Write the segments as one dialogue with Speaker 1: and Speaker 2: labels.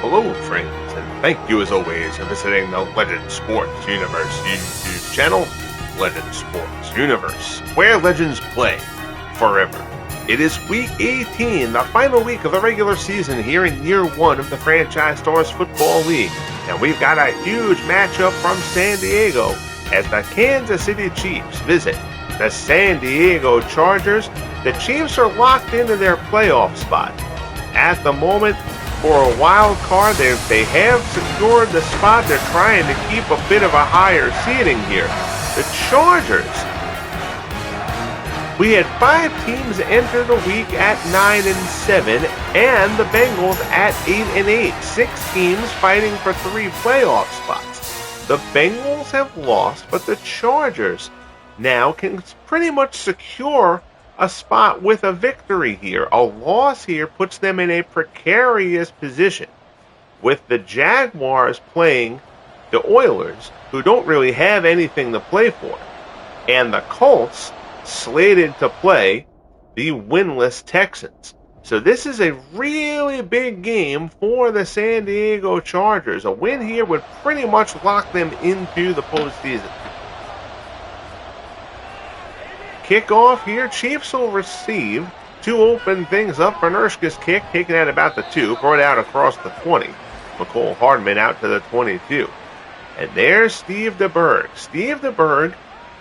Speaker 1: Hello, friends, and thank you as always for visiting the Legend Sports Universe YouTube channel, Legend Sports Universe, where legends play forever. It is week 18, the final week of the regular season here in year one of the Franchise Stars Football League, and we've got a huge matchup from San Diego as the Kansas City Chiefs visit the San Diego Chargers. The Chiefs are locked into their playoff spot. At the moment, for a wild card, they have secured the spot. They're trying to keep a bit of a higher seeding here. The Chargers. We had 5 teams enter the week at 9-7, and the Bengals at 8-8. 6 teams fighting for 3 playoff spots. The Bengals have lost, but the Chargers now can pretty much secure a spot with a victory here. A loss here puts them in a precarious position, with the Jaguars playing the Oilers, who don't really have anything to play for, and the Colts slated to play the winless Texans. So this is a really big game for the San Diego Chargers. A win here would pretty much lock them into the postseason. Kickoff here, Chiefs will receive to open things up. Bernurska's kick taken at about the 2, brought out across the 20. McCole Hardman out to the 22. And there's Steve DeBerg. Steve DeBerg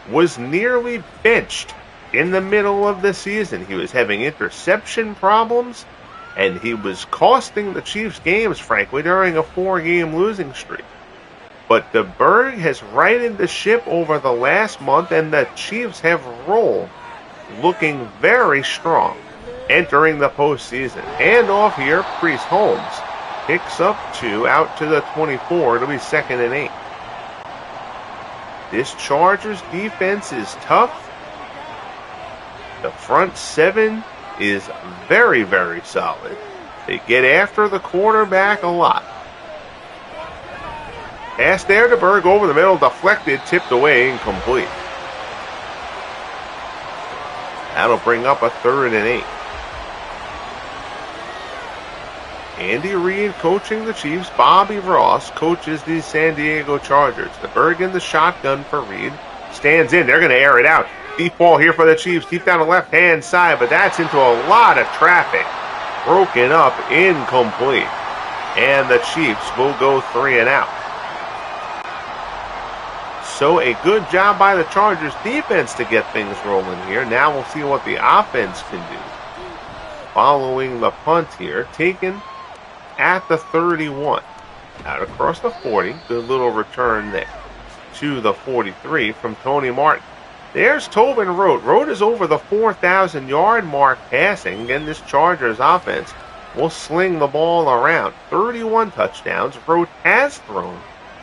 Speaker 1: was nearly benched in the middle of the season. He was having interception problems, and he was costing the Chiefs games, frankly, during a 4-game losing streak. But DeBerg has righted the ship over the last month, and the Chiefs have rolled, looking very strong, entering the postseason. And off here, Priest Holmes picks up 2 out to the 24. It'll be 2nd and 8. This Chargers defense is tough. The front 7 is very, very solid. They get after the quarterback a lot. Pass there to Berg over the middle, deflected, tipped away, incomplete. That'll bring up a 3rd and 8. Andy Reid coaching the Chiefs. Bobby Ross coaches the San Diego Chargers. The Berg in the shotgun for Reid. Stands in. They're going to air it out. Deep ball here for the Chiefs. Deep down the left-hand side, but that's into a lot of traffic. Broken up, incomplete. And the Chiefs will go 3 and out. So a good job by the Chargers defense to get things rolling here. Now we'll see what the offense can do. Following the punt here, taken at the 31. Out across the 40. Good little return there to the 43 from Tony Martin. There's Tobin Rote. Rote is over the 4,000-yard mark passing, and this Chargers offense will sling the ball around. 31 touchdowns. Rote has thrown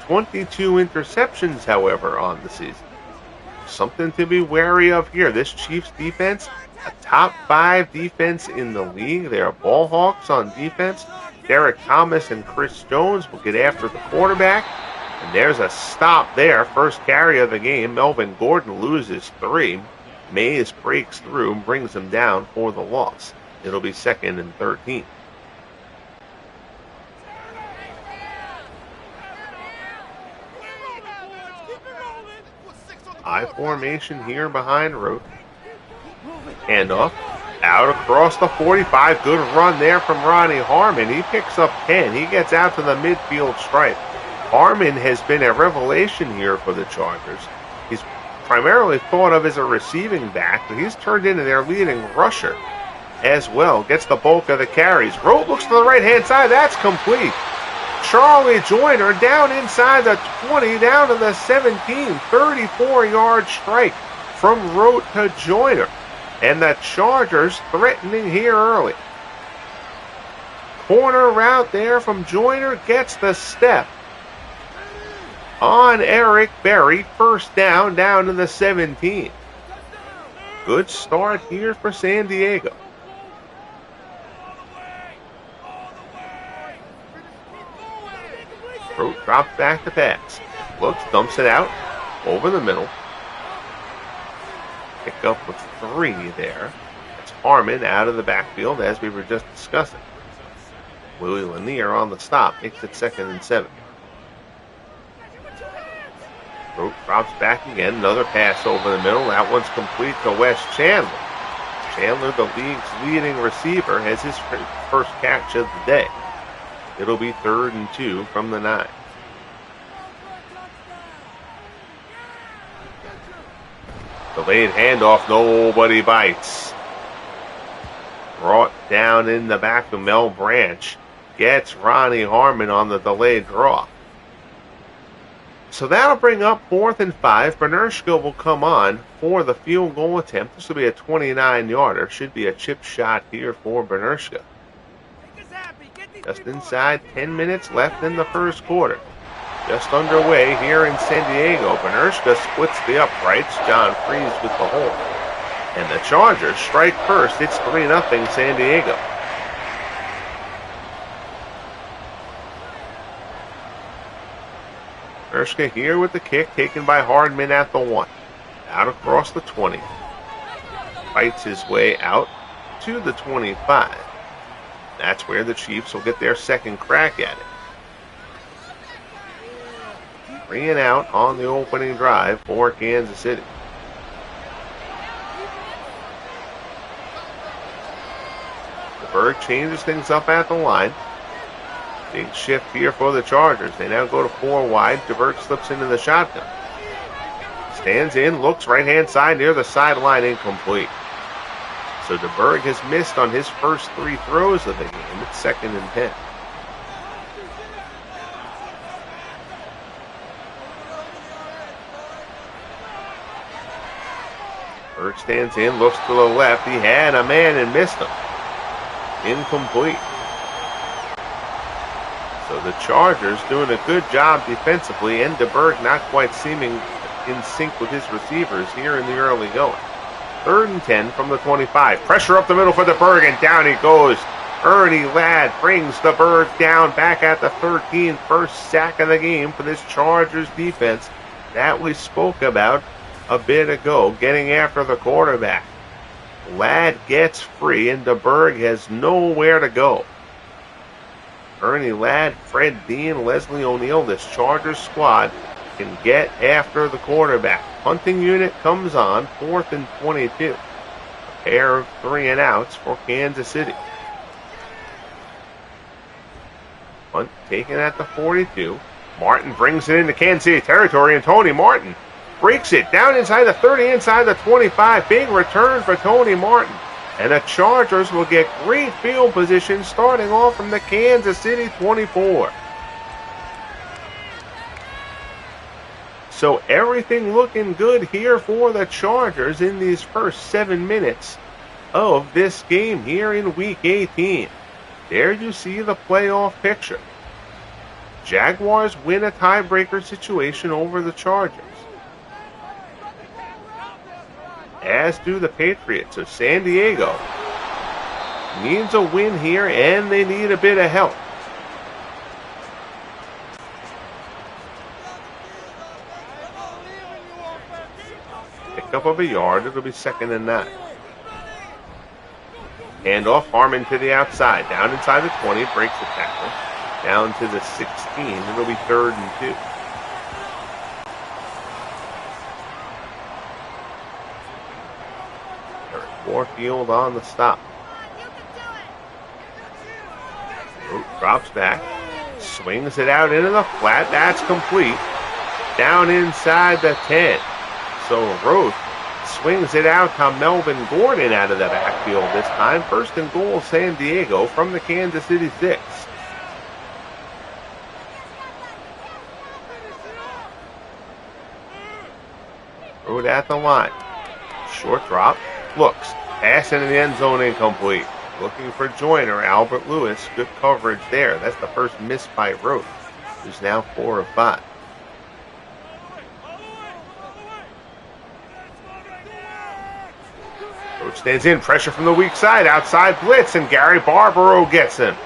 Speaker 1: 22 interceptions, however, on the season. Something to be wary of here. This Chiefs defense, a top 5 defense in the league. They are ball hawks on defense. Derrick Thomas and Chris Jones will get after the quarterback. And there's a stop there. First carry of the game. Melvin Gordon loses 3. Mays breaks through and brings him down for the loss. It'll be 2nd and 13. High formation here behind Rote. Handoff. Out across the 45. Good run there from Ronnie Harmon. He picks up 10. He gets out to the midfield stripe. Harmon has been a revelation here for the Chargers. He's primarily thought of as a receiving back, but he's turned into their leading rusher as well. Gets the bulk of the carries. Rote looks to the right-hand side. That's complete. Charlie Joyner down inside the 20, down to the 17. 34-yard strike from Rote to Joyner. And the Chargers threatening here early. Corner route there from Joyner gets the step on Eric Berry. First down to the 17. Good start here for San Diego. Rote drops back to pass. Looks, dumps it out over the middle. Pick up with 3 there. That's Harmon out of the backfield, as we were just discussing. Willie Lanier on the stop makes it 2nd and 7. Rote drops back again. Another pass over the middle. That one's complete to Wes Chandler. Chandler, the league's leading receiver, has his first catch of the day. It'll be 3rd and 2 from the 9. Delayed handoff, nobody bites. Brought down in the back of Mel Branch. Gets Ronnie Harmon on the delayed draw. So that'll bring up 4th and 5. Bernershka will come on for the field goal attempt. This will be a 29-yarder. Should be a chip shot here for Bernershka. Just inside 10 minutes left in the first quarter. Just underway here in San Diego. Bernershka splits the uprights. John Freeze with the hole. And the Chargers strike first. It's 3-0 San Diego. Bernershka here with the kick taken by Hardman at the 1. Out across the 20. Fights his way out to the 25. That's where the Chiefs will get their second crack at it. 3 and out on the opening drive for Kansas City. Berg changes things up at the line. Big shift here for the Chargers. They now go to 4 wide. DeBerg slips into the shotgun. Stands in, looks right-hand side near the sideline, incomplete. So DeBerg has missed on his first 3 throws of the game. It's 2nd and 10. Berg stands in, looks to the left. He had a man and missed him. Incomplete. So the Chargers doing a good job defensively, and DeBerg not quite seeming in sync with his receivers here in the early going. 3rd and 10 from the 25. Pressure up the middle for DeBerg, and down he goes. Ernie Ladd brings DeBerg down back at the 13. First sack of the game for this Chargers defense that we spoke about a bit ago, getting after the quarterback. Ladd gets free, and DeBerg has nowhere to go. Ernie Ladd, Fred Dean, Leslie O'Neal, this Chargers squad can get after the quarterback. Punting unit comes on, 4th and 22. A pair of 3 and outs for Kansas City. Punt taken at the 42. Martin brings it into Kansas City territory, and Tony Martin breaks it down inside the 30, inside the 25. Big return for Tony Martin. And the Chargers will get great field position starting off from the Kansas City 24. So everything looking good here for the Chargers in these first 7 minutes of this game here in Week 18. There you see the playoff picture. Jaguars win a tiebreaker situation over the Chargers, as do the Patriots. So San Diego needs a win here, and they need a bit of help. Pickup of a yard. It'll be 2nd and 9. Handoff, Harmon to the outside. Down inside the 20, breaks the tackle. Down to the 16. It'll be 3rd and 2. Warfield on the stop. Rote drops back, swings it out into the flat. That's complete. Down inside the 10. So Rote swings it out to Melvin Gordon out of the backfield this time. 1st and goal, San Diego from the Kansas City 6. Rote at the line. Short drop. Looks. Pass into the end zone, incomplete. Looking for Joyner. Albert Lewis. Good coverage there. That's the first miss by Rote, who's now 4 of 5. Rote stands in. Pressure from the weak side. Outside blitz, and Gary Barbaro gets him.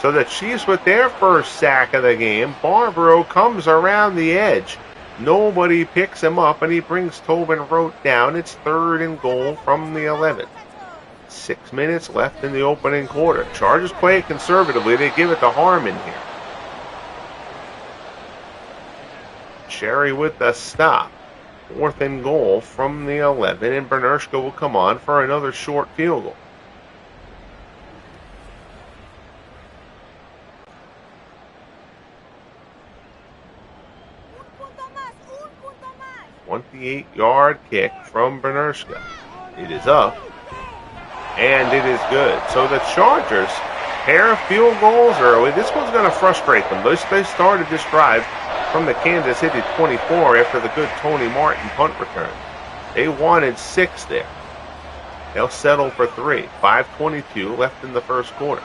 Speaker 1: So the Chiefs with their first sack of the game. Barbaro comes around the edge. Nobody picks him up, and he brings Tobin Rote down. It's 3rd and goal from the 11. 6 minutes left in the opening quarter. Chargers play it conservatively. They give it to Harmon here. Cherry with the stop. 4th and goal from the 11, and Bernershka will come on for another short field goal. A 28-yard kick from Bernershka. It is up, and it is good. So the Chargers, pair of field goals early. This one's going to frustrate them. They started this drive from the Kansas City 24 after the good Tony Martin punt return. They wanted 6 there. They'll settle for 3. 5:22 left in the first quarter.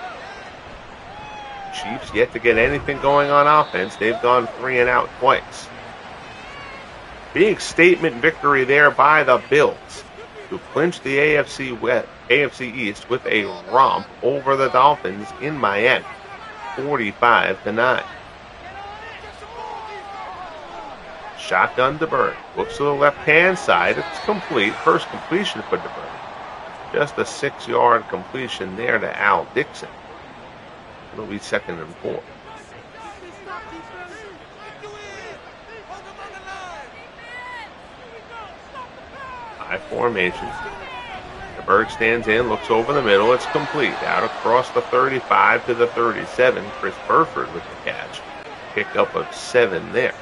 Speaker 1: Chiefs yet to get anything going on offense. They've gone 3 and out twice. Big statement victory there by the Bills, who clinched the AFC East with a romp over the Dolphins in Miami, 45-9. Shotgun to Bird. Looks to the left-hand side. It's complete. First completion for DeBurn. Just a 6-yard completion there to Al Dixon. It'll be 2nd and 4. High formation. DeBurg stands in, looks over the middle. It's complete. Out across the 35 to the 37. Chris Burford with the catch. Pickup of 7 there.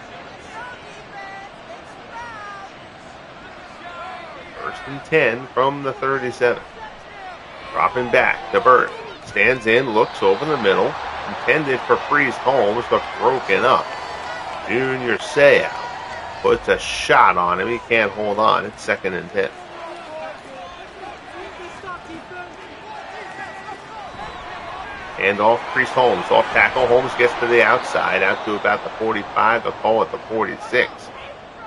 Speaker 1: 1st and 10 from the 37. Dropping back to Bird. Stands in, looks over the middle. Intended for Priest Holmes, but broken up. Junior Seau puts a shot on him. He can't hold on. It's 2nd and 10. And off Priest Holmes. Off tackle. Holmes gets to the outside, out to about the 45. They'll call it the 46.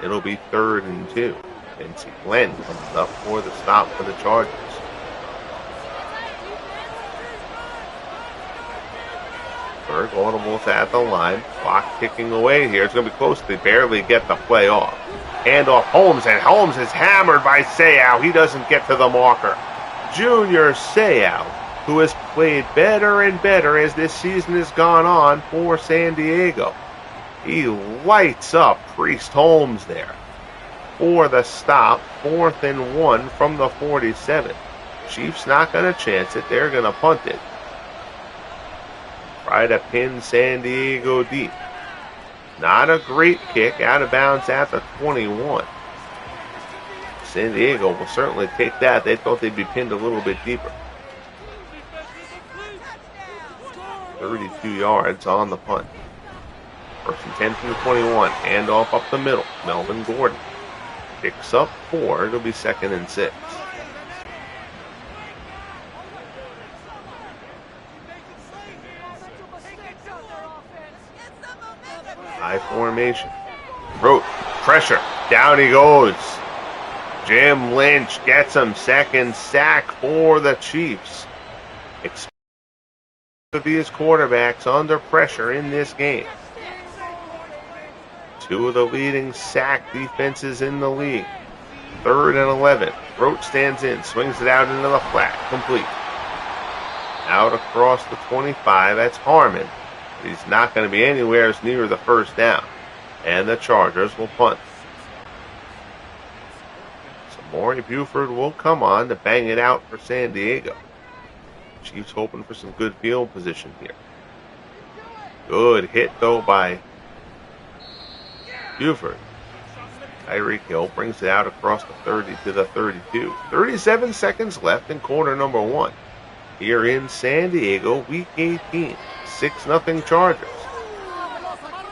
Speaker 1: It'll be 3rd and 2. Vincey Glenn comes up for the stop for the Chargers. Berg audibles at the line. Clock ticking away here. It's going to be close. They barely get the play off. Hand off Holmes, and Holmes is hammered by Seau. He doesn't get to the marker. Junior Seau, who has played better and better as this season has gone on for San Diego. He lights up Priest Holmes there for the stop. 4th and 1 from the 47. Chiefs not going to chance it. They're going to punt it. Try to pin San Diego deep. Not a great kick. Out of bounds at the 21. San Diego will certainly take that. They thought they'd be pinned a little bit deeper. 32 yards on the punt. 1st and 10 from the 21. Handoff up the middle. Melvin Gordon picks up 4. It'll be 2nd and 6. High formation. Rote. Pressure. Down he goes. Jim Lynch gets him. 2nd sack for the Chiefs. Expect to be his quarterbacks under pressure in this game. 2 of the leading sack defenses in the league. 3rd and 11. Rote stands in, swings it out into the flat. Complete. Out across the 25. That's Harmon. He's not going to be anywhere near the first down. And the Chargers will punt. So Maury Buford will come on to bang it out for San Diego. Chiefs hoping for some good field position here. Good hit, though, by Buford. Tyreek Hill brings it out across the 30 to the 32. 37 seconds left in quarter number 1. Here in San Diego, week 18. 6-0 Chargers.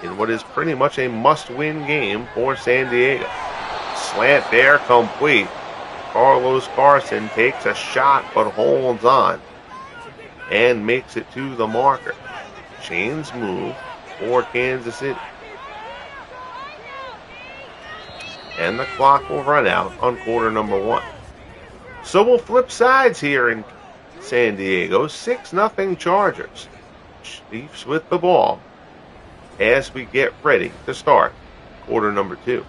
Speaker 1: In what is pretty much a must-win game for San Diego. Slant there, complete. Carlos Carson takes a shot but holds on and makes it to the marker. Chains move for Kansas City. And the clock will run out on quarter number 1. So we'll flip sides here in San Diego. 6-0 Chargers. Chiefs with the ball as we get ready to start quarter number 2.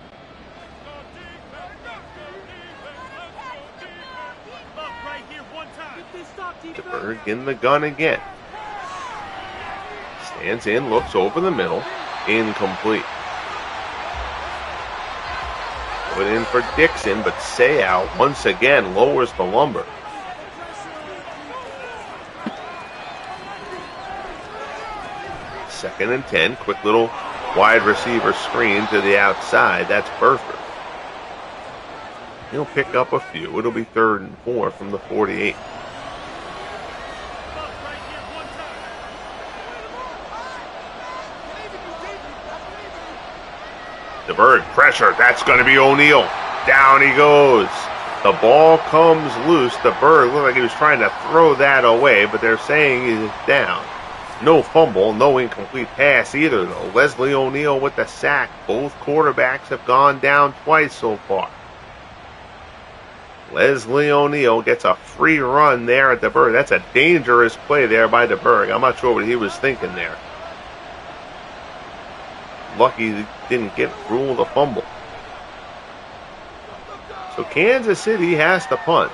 Speaker 1: DeBerg in the gun again. Stands in, looks over the middle. Incomplete. Put in for Dixon, but Seau once again lowers the lumber. Second and 10. Quick little wide receiver screen to the outside. That's Burford. He'll pick up a few. It'll be 3rd and 4 from the 48. DeBerg pressure. That's going to be O'Neal. Down he goes. The ball comes loose. DeBerg looked like he was trying to throw that away, but they're saying he's down. No fumble, no incomplete pass either, though. Leslie O'Neal with the sack. Both quarterbacks have gone down twice so far. Leslie O'Neal gets a free run there at DeBerg. That's a dangerous play there by DeBerg. I'm not sure what he was thinking there. Lucky he didn't get ruled a fumble. So Kansas City has to punt.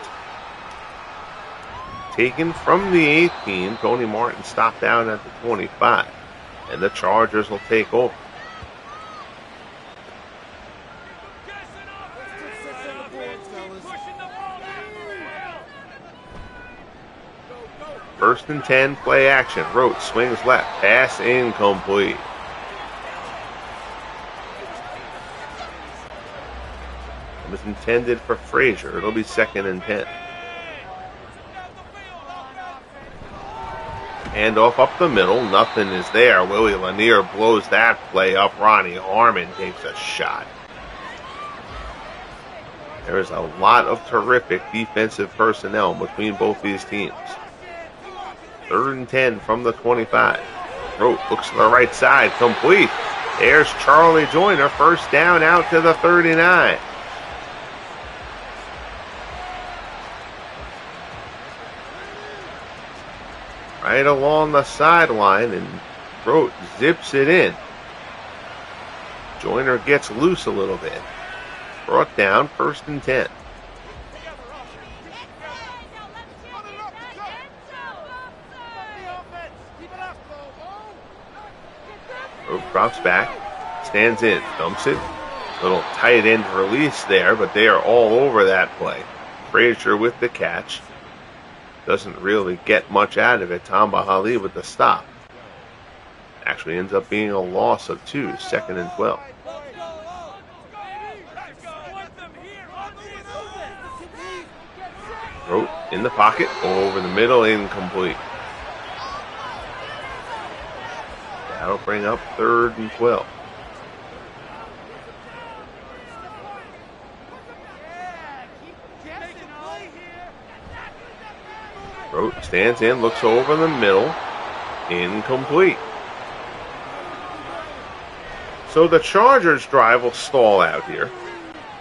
Speaker 1: Taken from the 18, Tony Martin stopped down at the 25. And the Chargers will take over. First and 10, play action. Rote swings left. Pass incomplete. It was intended for Frazier. It'll be 2nd and 10. Handoff up the middle. Nothing is there. Willie Lanier blows that play up. Ronnie Harmon takes a shot. There is a lot of terrific defensive personnel between both these teams. 3rd and 10 from the 25. Rote looks to the right side. Complete. There's Charlie Joyner. First down out to the 39. Right along the sideline, and Rote zips it in. Joyner gets loose a little bit. Brought down, 1st and 10. Rote drops back, stands in, dumps it. Little tight end release there, but they are all over that play. Frazier with the catch. Doesn't really get much out of it. Tamba Hali with the stop. Actually ends up being a loss of 2, 2nd and 12. Rote in the pocket, over the middle, incomplete. That'll bring up 3rd and 12. Rote stands in, looks over the middle, incomplete. So the Chargers drive will stall out here.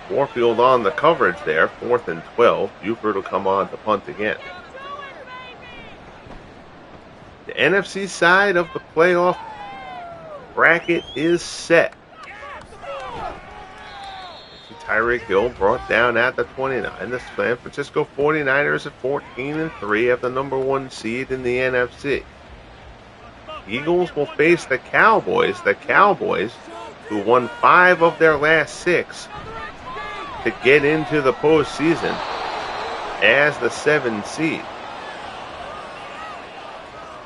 Speaker 1: Warfield on the coverage there, 4th and 12. Buford will come on to punt again. The NFC side of the playoff bracket is set. Tyreek Hill brought down at the 29. The San Francisco 49ers at 14-3 have the number 1 seed in the NFC. Eagles will face the Cowboys. The Cowboys, who won 5 of their last 6 to get into the postseason as the 7th seed.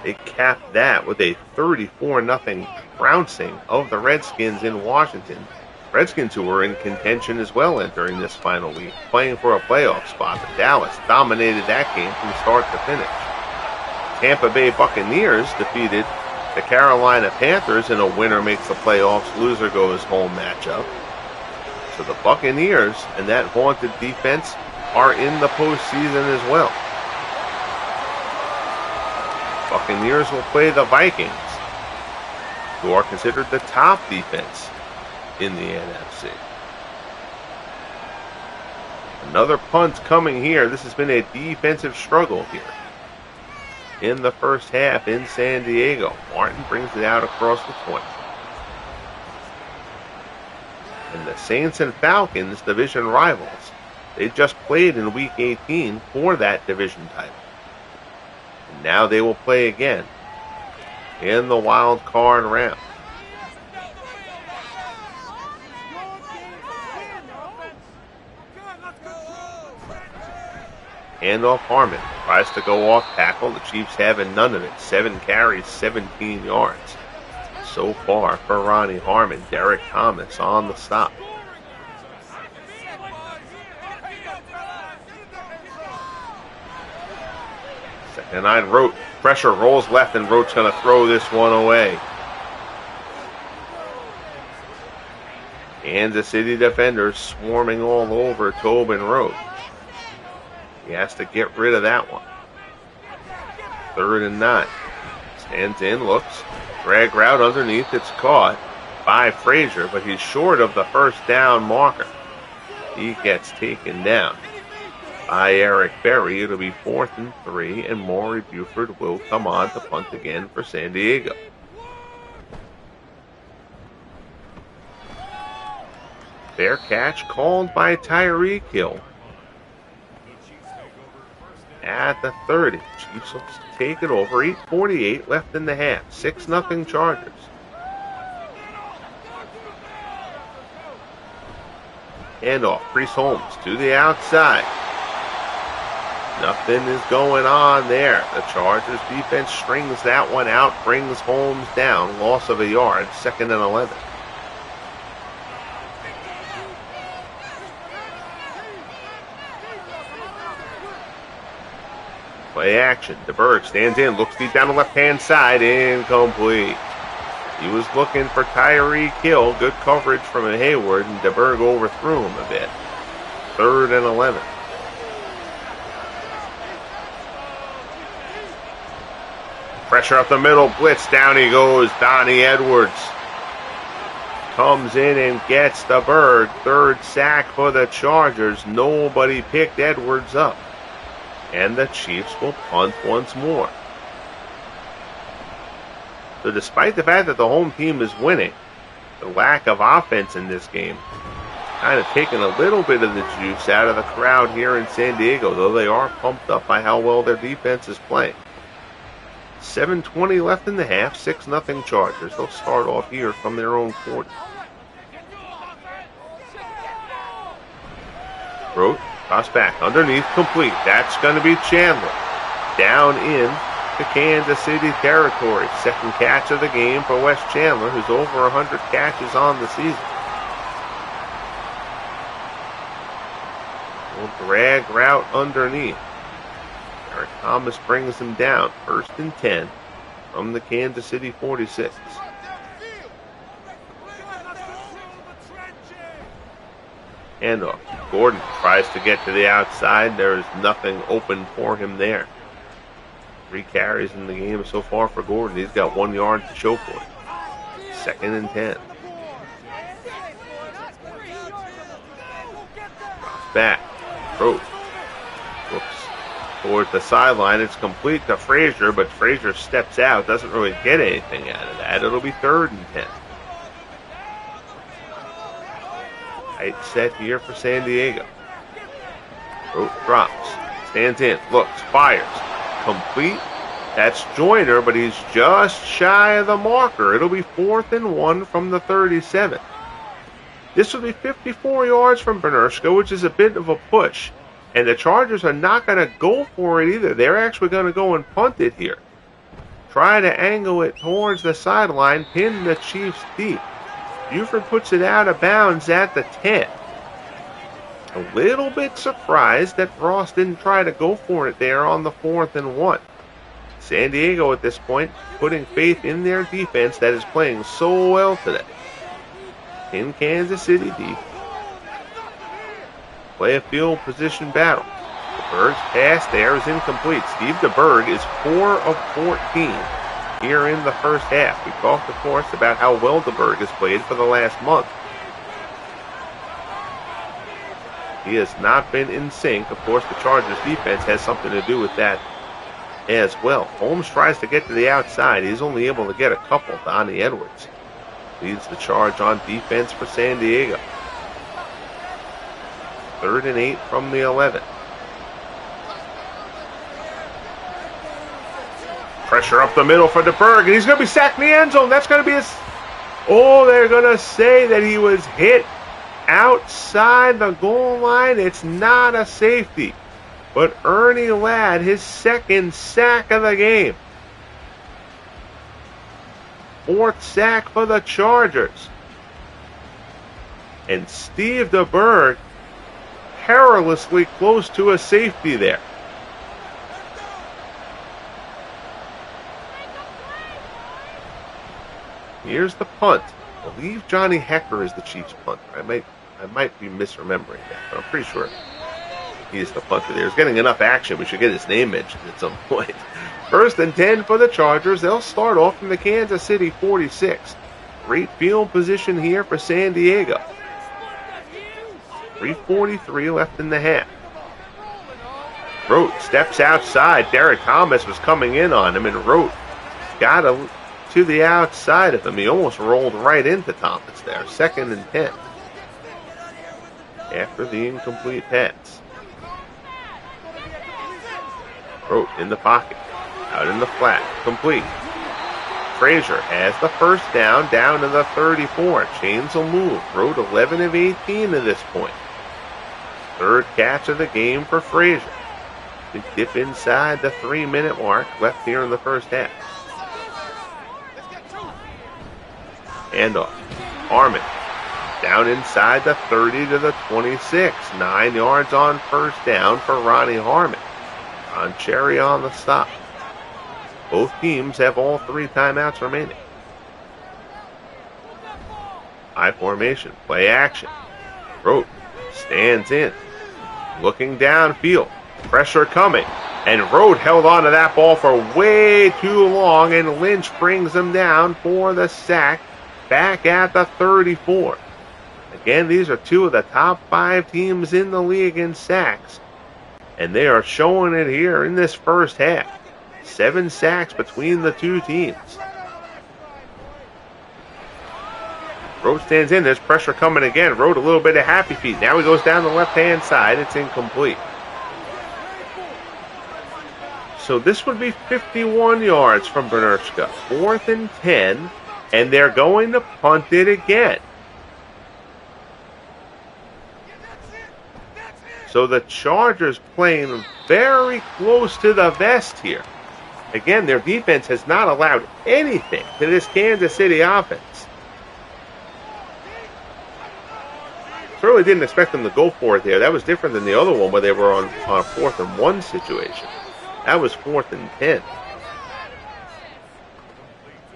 Speaker 1: They capped that with a 34-0 trouncing of the Redskins in Washington. Redskins, who were in contention as well entering this final week, playing for a playoff spot. But Dallas dominated that game from start to finish. Tampa Bay Buccaneers defeated the Carolina Panthers in a winner makes the playoffs, loser goes home matchup. So the Buccaneers and that vaunted defense are in the postseason as well. Buccaneers will play the Vikings, who are considered the top defense in the NFC. Another punt coming here. This has been a defensive struggle here in the first half in San Diego. Martin brings it out across the 20. And the Saints and Falcons, division rivals, they just played in Week 18 for that division title. And now they will play again in the wild card round. Handoff Harmon tries to go off tackle. The Chiefs having none of it. 7 carries, 17 yards. So far for Ronnie Harmon. Derrick Thomas on the stop. Second and 9, Rote. Pressure rolls left, and Rote's going to throw this one away. Kansas City defenders swarming all over Tobin Rote. He has to get rid of that one. 3rd and 9. Stands in, looks. Drag route underneath. It's caught by Frazier, but he's short of the first down marker. He gets taken down by Eric Berry. It'll be 4th and 3, and Maury Buford will come on to punt again for San Diego. Fair catch called by Tyreek Hill. At the 30, Chiefs will take it over. 8:48 left in the half. 6-0 Chargers. Handoff, Priest Holmes to the outside. Nothing is going on there. The Chargers defense strings that one out, brings Holmes down. Loss of a yard, 2nd and 11. Play action. DeBerg stands in, looks deep down the left-hand side, incomplete. He was looking for Tyreek Hill. Good coverage from Hayward, and DeBerg overthrew him a bit. 3rd and 11. Pressure up the middle, blitz, down he goes. Donnie Edwards comes in and gets DeBerg. 3rd sack for the Chargers. Nobody picked Edwards up. And the Chiefs will punt once more. So despite the fact that the home team is winning, the lack of offense in this game kind of taking a little bit of the juice out of the crowd here in San Diego, though they are pumped up by how well their defense is playing. 7:20 left in the half, 6-0 Chargers. They'll start off here from their own 40. Rote. Toss back, underneath, complete. That's going to be Chandler. Down in to Kansas City territory. 2nd catch of the game for Wes Chandler, who's over 100 catches on the season. Little drag route underneath. Derrick Thomas brings him down. 1st and 10 from the Kansas City 46. Handoff. Gordon tries to get to the outside. There is nothing open for him there. 3 carries in the game so far for Gordon. He's got 1 yard to show for it. 2nd and 10. Drops back. Rote looks towards the sideline. It's complete to Frazier, but Frazier steps out. Doesn't really get anything out of that. It'll be 3rd and 10. Tight set here for San Diego. Rote drops. Stands in. Looks. Fires. Complete. That's Joyner, but he's just shy of the marker. It'll be 4th and 1 from the 37. This will be 54 yards from Bernerska, which is a bit of a push. And the Chargers are not going to go for it either. They're actually going to go and punt it here. Try to angle it towards the sideline. Pin the Chiefs deep. Buford puts it out of bounds at the 10. A little bit surprised that Ross didn't try to go for it there on the 4th and 1. San Diego at this point putting faith in their defense that is playing so well today. In Kansas City deep. Play a field position battle. DeBerg's pass there is incomplete. Steve DeBerg is 4 of 14 here in the first half. We talked, of course, about how well DeBerg has played for the last month. He has not been in sync. Of course, the Chargers defense has something to do with that as well. Holmes tries to get to the outside. He's only able to get a couple. Donnie Edwards leads the charge on defense for San Diego. 3rd and 8 from the 11. Pressure up the middle for DeBerg, and he's going to be sacked in the end zone. That's going to be his... Oh, they're going to say that he was hit outside the goal line. It's not a safety. But Ernie Ladd, his second sack of the game. Fourth sack for the Chargers. And Steve DeBerg perilously close to a safety there. Here's the punt. I believe Johnny Hecker is the Chiefs punter. I might be misremembering that, but I'm pretty sure he's the punter there. He's getting enough action. We should get his name mentioned at some point. 1st and 10 for the Chargers. They'll start off from the Kansas City 46. Great field position here for San Diego. 3:43 left in the half. Rote steps outside. Derrick Thomas was coming in on him, and Rote got to the outside of him. He almost rolled right into Thomas there. 2nd and 10. After the incomplete pass. Rote in the pocket. Out in the flat. Complete. Frazier has the first down to the 34. Chains will move. Rote 11 of 18 to this point. 3rd catch of the game for Frazier. They dip inside the 3-minute mark left here in the first half. Handoff. Harmon down inside the 30 to the 26. 9 yards on first down for Ronnie Harmon. Ron Cherry on the stop. Both teams have all 3 timeouts remaining. High formation. Play action. Rote stands in. Looking downfield. Pressure coming. And Rote held on to that ball for way too long, and Lynch brings him down for the sack back at the 34. Again, these are 2 of the top 5 teams in the league in sacks. And they are showing it here in this first half. 7 sacks between the 2 teams. Rote stands in. There's pressure coming again. Rote a little bit of happy feet. Now he goes down the left-hand side. It's incomplete. So this would be 51 yards from Bernershka. 4th and 10. And they're going to punt it again. So the Chargers playing very close to the vest here. Again, their defense has not allowed anything to this Kansas City offense. Certainly didn't expect them to go for it there. That was different than the other one where they were on a 4th and 1 situation. That was 4th and 10.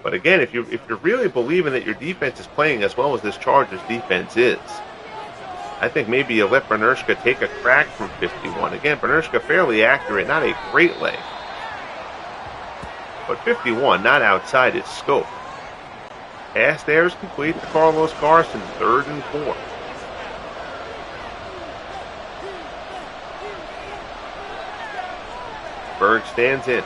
Speaker 1: But again, if you're really believing that your defense is playing as well as this Chargers defense is, I think maybe you let Bernershka take a crack from 51. Again, Bernershka fairly accurate, not a great leg. But 51, not outside his scope. Pass there is complete to Carlos Carson, 3rd and 4. Berg stands in.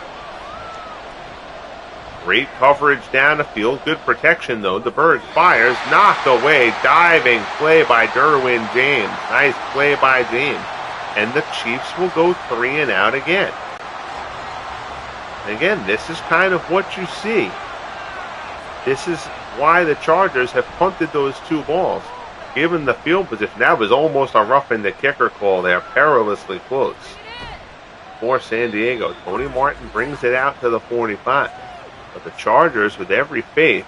Speaker 1: Great coverage down the field. Good protection, though. DeBerg fires. Knocked away. Diving play by Derwin James. Nice play by James. And the Chiefs will go 3 and out again. And again, this is kind of what you see. This is why the Chargers have punted those 2 balls. Given the field position. That was almost a roughing the kicker call there. Perilously close. For San Diego. Tony Martin brings it out to the 45. But the Chargers, with every faith,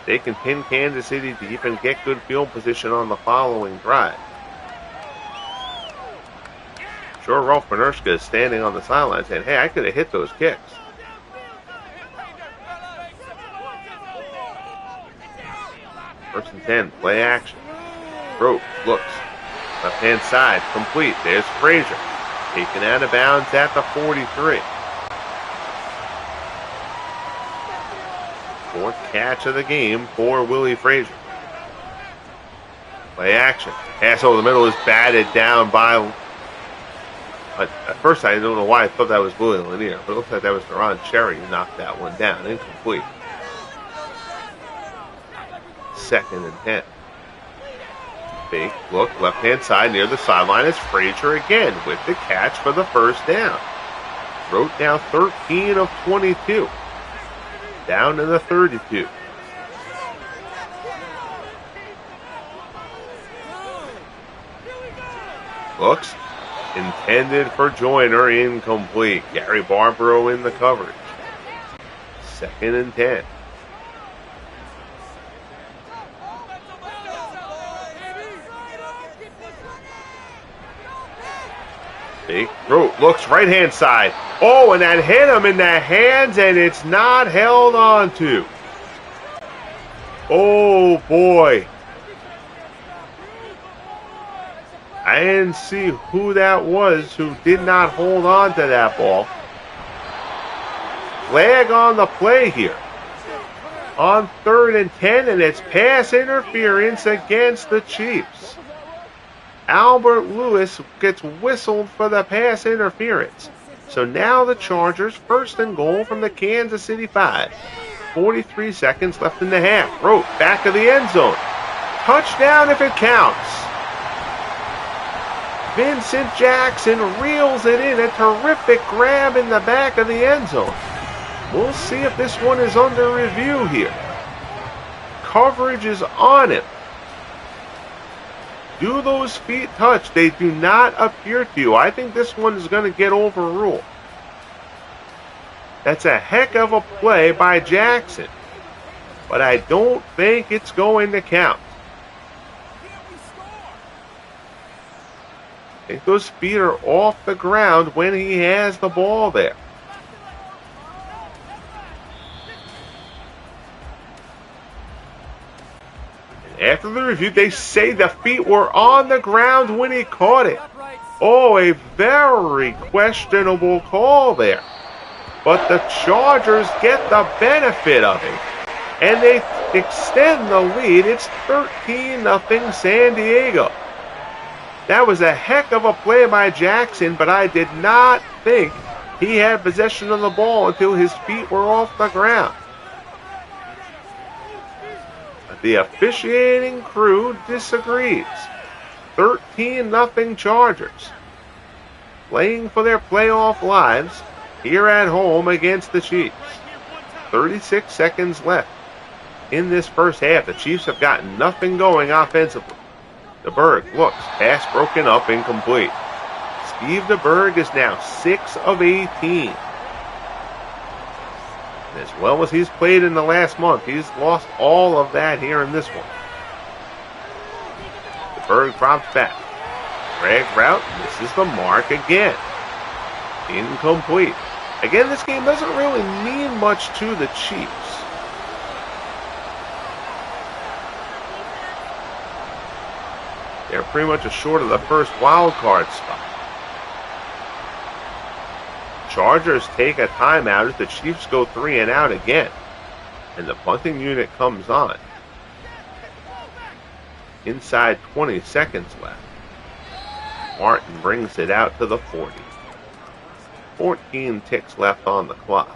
Speaker 1: they can pin Kansas City deep and get good field position on the following drive. Sure, Ralph Bernershka is standing on the sideline saying, hey, I could have hit those kicks. First and 10, play action. Rote looks. Left-hand side, complete. There's Frazier. Taken out of bounds at the 43. 4th catch of the game for Willie Frazier. Play action. Pass over the middle is batted down by... At first, I don't know why I thought that was Willie Lanier, but it looks like that was Ron Cherry who knocked that one down. Incomplete. 2nd and 10. Fake look, left-hand side near the sideline is Frazier again with the catch for the first down. Rote now 13 of 22. Down to the 32. Looks intended for Joyner, incomplete. Gary Barbaro in the coverage. 2nd and 10. Big Rote looks right hand side. Oh, and that hit him in the hands, and it's not held on to. Oh boy. I didn't see who that was who did not hold on to that ball. Flag on the play here. On 3rd and 10, and it's pass interference against the Chiefs. Albert Lewis gets whistled for the pass interference. So now the Chargers 1st and goal from the Kansas City 5. 43 seconds left in the half. Rote back of the end zone. Touchdown if it counts. Vincent Jackson reels it in. A terrific grab in the back of the end zone. We'll see if this one is under review here. Coverage is on him. Do those feet touch? They do not appear to. I think this one is going to get overruled. That's a heck of a play by Jackson, but I don't think it's going to count. I think those feet are off the ground when he has the ball there. After the review, they say the feet were on the ground when he caught it. Oh, a very questionable call there. But the Chargers get the benefit of it, and they extend the lead. It's 13-0 San Diego. That was a heck of a play by Jackson, but I did not think he had possession of the ball until his feet were off the ground. The officiating crew disagrees. 13-0 Chargers. Playing for their playoff lives here at home against the Chiefs. 36 seconds left in this first half. The Chiefs have gotten nothing going offensively. DeBerg looks. Pass broken up, incomplete. Steve DeBerg is now 6 of 18. As well as he's played in the last month, he's lost all of that here in this one. DeBerg drops back. Drag route, misses the mark again. Incomplete. Again, this game doesn't really mean much to the Chiefs. They're pretty much short of the first wild card spot. Chargers take a timeout as the Chiefs go 3 and out again. And the punting unit comes on. Inside 20 seconds left. Martin brings it out to the 40. 14 ticks left on the clock.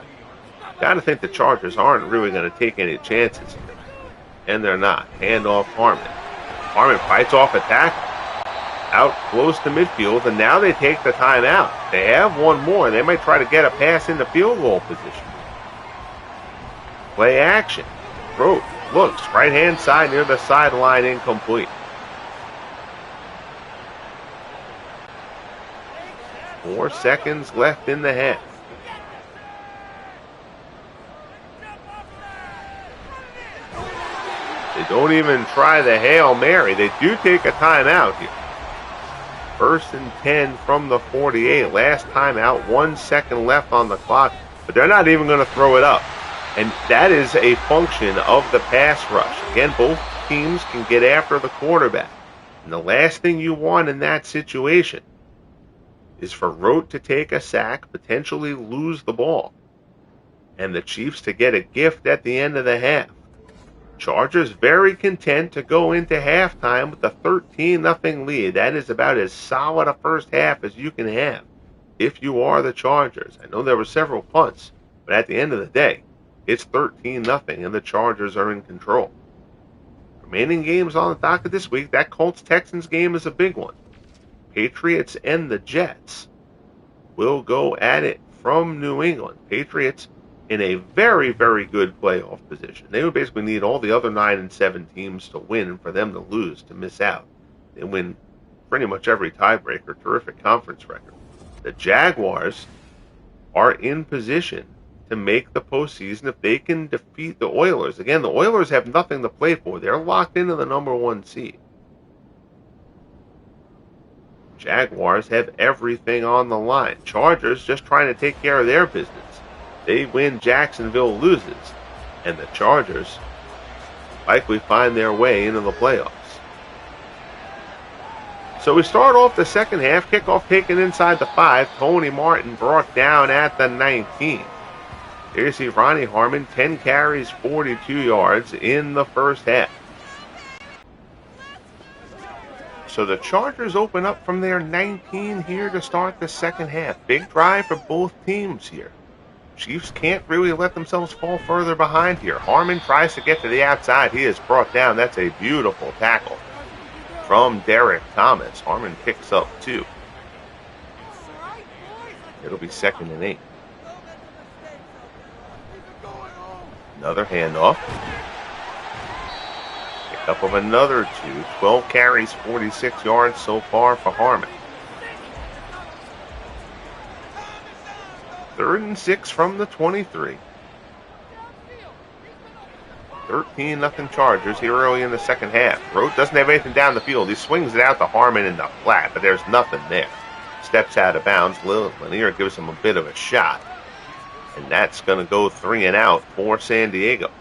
Speaker 1: Gotta think the Chargers aren't really going to take any chances here. And they're not. Hand off Harmon. Harmon fights off a tackle. Out close to midfield, and now they take the timeout. They have one more. They might try to get a pass into field goal position. Play action. Rote looks. Right-hand side near the sideline, incomplete. 4 seconds left in the half. They don't even try the Hail Mary. They do take a timeout here. 1st and 10 from the 48. Last timeout, 1 second left on the clock, but they're not even going to throw it up. And that is a function of the pass rush. Again, both teams can get after the quarterback. And the last thing you want in that situation is for Rote to take a sack, potentially lose the ball, and the Chiefs to get a gift at the end of the half. Chargers very content to go into halftime with a 13-0 lead. That is about as solid a first half as you can have if you are the Chargers. I know there were several punts, but at the end of the day, it's 13-0 and the Chargers are in control. Remaining games on the docket this week, that Colts-Texans game is a big one. Patriots and the Jets will go at it from New England. Patriots in a very, very good playoff position. They would basically need all the other 9 and 7 teams to win for them to lose, to miss out. They win pretty much every tiebreaker. Terrific conference record. The Jaguars are in position to make the postseason if they can defeat the Oilers. Again, the Oilers have nothing to play for. They're locked into the number 1 seed. Jaguars have everything on the line. Chargers just trying to take care of their business. They win, Jacksonville loses. And the Chargers likely find their way into the playoffs. So we start off the second half. Kickoff taken inside the 5. Tony Martin brought down at the 19. There you see Ronnie Harmon, 10 carries, 42 yards in the first half. So the Chargers open up from their 19 here to start the second half. Big drive for both teams here. Chiefs can't really let themselves fall further behind here. Harmon tries to get to the outside. He is brought down. That's a beautiful tackle from Derrick Thomas. Harmon picks up 2. It'll be 2nd and 8. Another handoff. Pick up of another 2. 12 carries, 46 yards so far for Harmon. 3rd and 6 from the 23. 13-0 Chargers here early in the second half. Rote doesn't have anything down the field. He swings it out to Harmon in the flat, but there's nothing there. Steps out of bounds. Lanier gives him a bit of a shot. And that's going to go 3 and out for San Diego.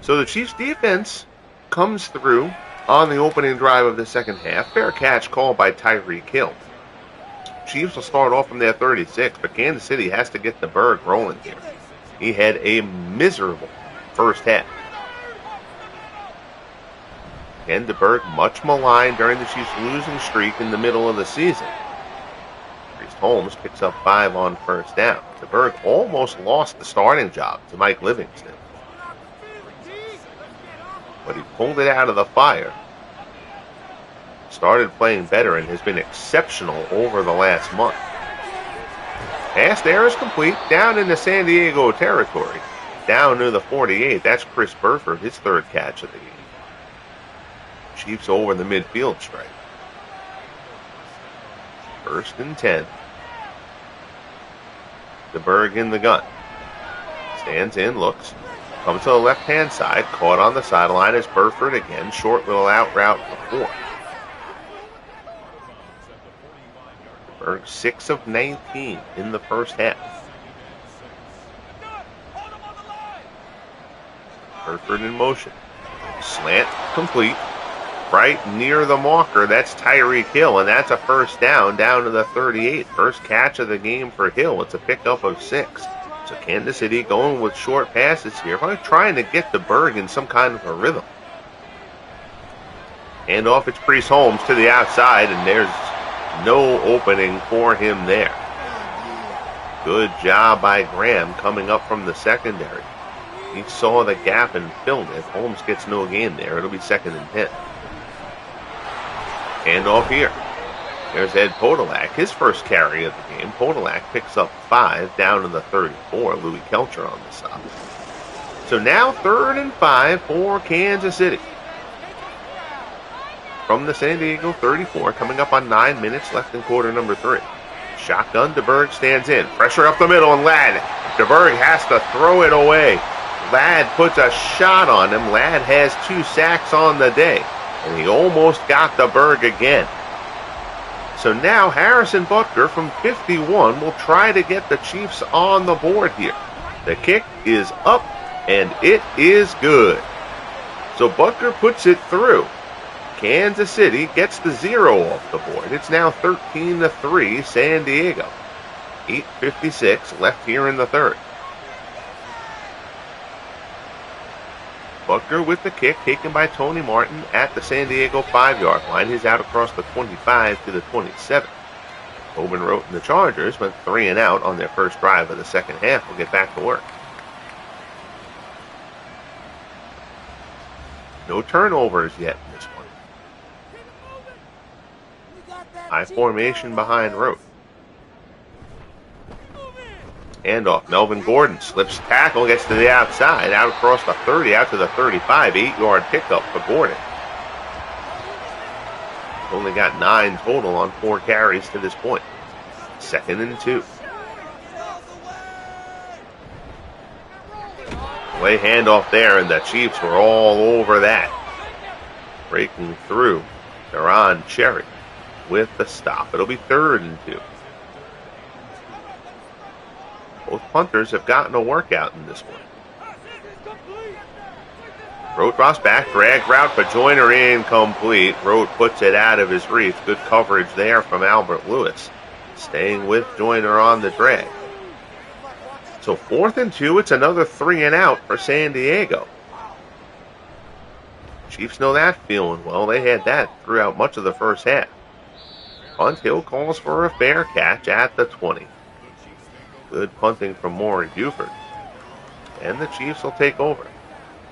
Speaker 1: So the Chiefs defense comes through on the opening drive of the second half. Fair catch called by Tyreek Hill. Chiefs will start off from their 36, but Kansas City has to get the Berg rolling here. He had a miserable first half. Ken DeBerg, much maligned during the Chiefs' losing streak in the middle of the season. Holmes picks up 5 on first down. DeBerg almost lost the starting job to Mike Livingston, but he pulled it out of the fire. Started playing better and has been exceptional over the last month. Pass there is complete, down into San Diego territory, down to the 48. That's Chris Burford, his 3rd catch of the game. Chiefs over the midfield stripe. 1st and 10. DeBerg in the gun. Stands in, looks. Comes to the left-hand side. Caught on the sideline is Burford again. Short little out route for 4. DeBerg 6 of 19 in the first half. Burford in motion. Slant complete. Right near the marker, that's Tyreek Hill, and that's a first down to the 38. First catch of the game for Hill. It's a pickup of 6. So Kansas City going with short passes here, probably trying to get the Berg in some kind of a rhythm. Hand off, it's Priest Holmes to the outside, and there's no opening for him there. Good job by Graham coming up from the secondary. He saw the gap and filled it. Holmes gets no gain there. It'll be 2nd and 10. Handoff here. There's Ed Podolak, his first carry of the game. Podolak picks up 5 down to the 34. Louis Kelcher on the stop. So now 3rd and 5 for Kansas City. From the San Diego 34, coming up on 9 minutes left in quarter number 3. Shotgun, DeBerg stands in. Pressure up the middle, and Ladd. DeBerg has to throw it away. Ladd puts a shot on him. Ladd has 2 sacks on the day. And he almost got the Berg again. So now Harrison Butker from 51 will try to get the Chiefs on the board here. The kick is up, and it is good. So Butker puts it through. Kansas City gets the 0 off the board. It's now 13-3 San Diego. 8:56 left here in the third. Butker with the kick taken by Tony Martin at the San Diego 5-yard line. He's out across the 25 to the 27. Tobin, Rote, and the Chargers went 3 and out on their first drive of the second half. We'll get back to work. No turnovers yet in this one. High formation behind Rote. Handoff. Melvin Gordon slips tackle, gets to the outside, out across the 30, out to the 35. 8-yard pickup for Gordon. Only got 9 total on 4 carries to this point. 2nd and 2. Play handoff there, and the Chiefs were all over that. Breaking through. They're on Cherry with the stop. It'll be 3rd and 2. Both punters have gotten a workout in this one. Rote drops back, drag route for Joyner, incomplete. Rote puts it out of his reach. Good coverage there from Albert Lewis. Staying with Joyner on the drag. So 4th and 2, it's another 3 and out for San Diego. Chiefs know that feeling well. They had that throughout much of the first half. Punt. Hill calls for a fair catch at the 20. Good punting from Maury Buford. And the Chiefs will take over.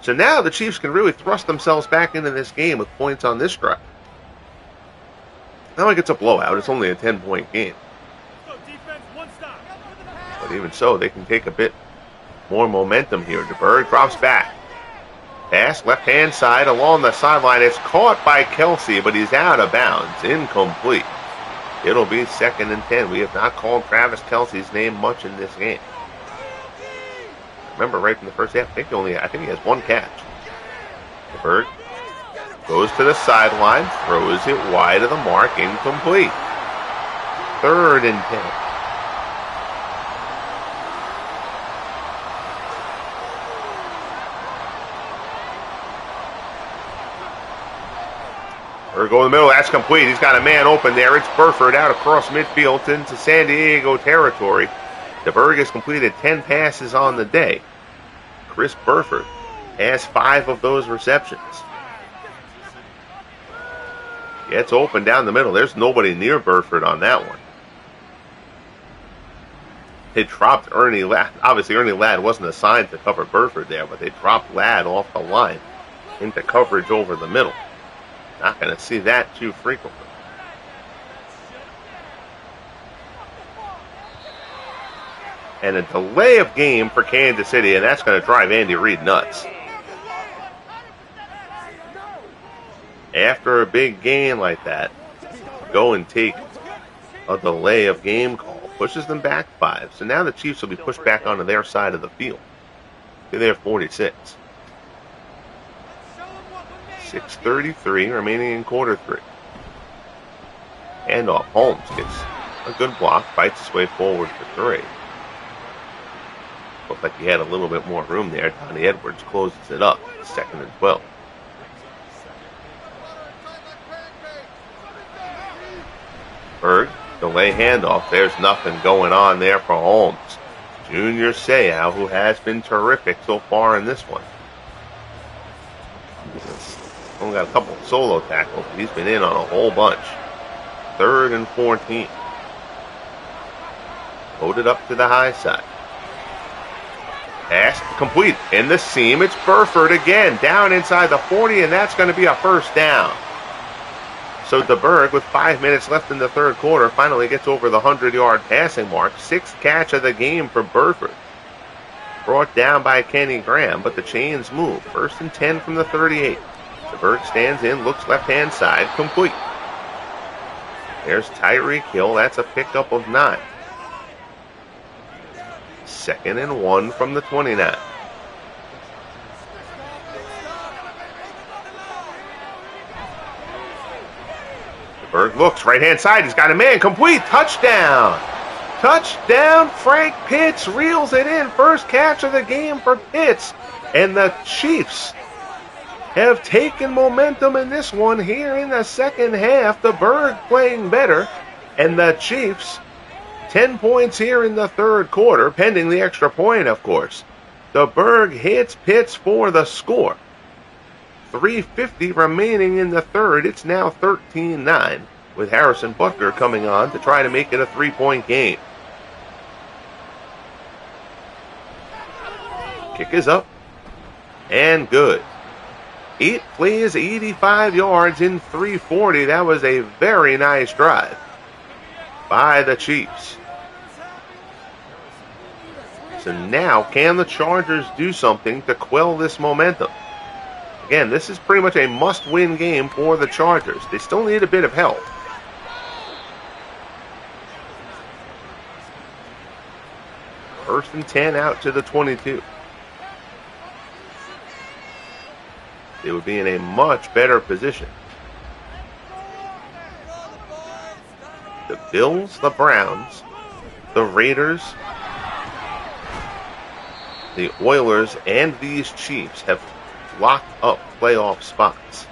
Speaker 1: So now the Chiefs can really thrust themselves back into this game with points on this drive. Not like it's a blowout. It's only a 10-point game. But even so, they can take a bit more momentum here. DeBerg drops back. Pass left-hand side along the sideline. It's caught by Kelsey, but he's out of bounds. Incomplete. It'll be 2nd and 10. We have not called Travis Kelsey's name much in this game. Remember, right from the first half, I think he has 1 catch. DeBerg goes to the sideline, throws it wide of the mark, incomplete. 3rd and 10. Go in the middle, that's complete. He's got a man open there. It's Burford out across midfield into San Diego territory. DeBerg has completed 10 passes on the day. Chris Burford has 5 of those receptions. Gets open down the middle. There's nobody near Burford on that one. They dropped Ernie Ladd. Obviously, Ernie Ladd wasn't assigned to cover Burford there, but they dropped Ladd off the line into coverage over the middle. Not going to see that too frequently. And a delay of game for Kansas City, and that's going to drive Andy Reid nuts. After a big gain like that, go and take a delay of game call. Pushes them back 5. So now the Chiefs will be pushed back onto their side of the field. They're 46. 6:33 remaining in quarter 3. Handoff. Holmes gets a good block, fights his way forward for 3. Looked like he had a little bit more room there. Donnie Edwards closes it up. 2nd and 12. Berg, delay handoff. There's nothing going on there for Holmes. Junior Seau, who has been terrific so far in this one. Only got a couple of solo tackles, but he's been in on a whole bunch. 3rd and 14. Loaded up to the high side. Pass complete. In the seam, it's Burford again. Down inside the 40, and that's going to be a first down. So DeBerg, with 5 minutes left in the 3rd quarter, finally gets over the 100-yard passing mark. 6th catch of the game for Burford. Brought down by Kenny Graham, but the chains move. 1st and 10 from the 38. DeBerg stands in, looks left-hand side, complete. There's Tyreek Hill. That's a pickup of 9. 2nd and 1 from the 29. DeBerg looks right-hand side. He's got a man, complete, touchdown. Touchdown, Frank Pitts reels it in. First catch of the game for Pitts. And the Chiefs have taken momentum in this one here in the second half. DeBerg playing better. And the Chiefs, 10 points here in the 3rd quarter, pending the extra point, of course. DeBerg hits Pitts for the score. 3:50 remaining in the 3rd. It's now 13-9 with Harrison Butker coming on to try to make it a 3-point game. Kick is up and good. 8 plays, 85 yards in 340. That was a very nice drive by the Chiefs. So now, can the Chargers do something to quell this momentum? Again, this is pretty much a must-win game for the Chargers. They still need a bit of help. First and 10 out to the 22. They would be in a much better position. The Bills, the Browns, the Raiders, the Oilers, and these Chiefs have locked up playoff spots.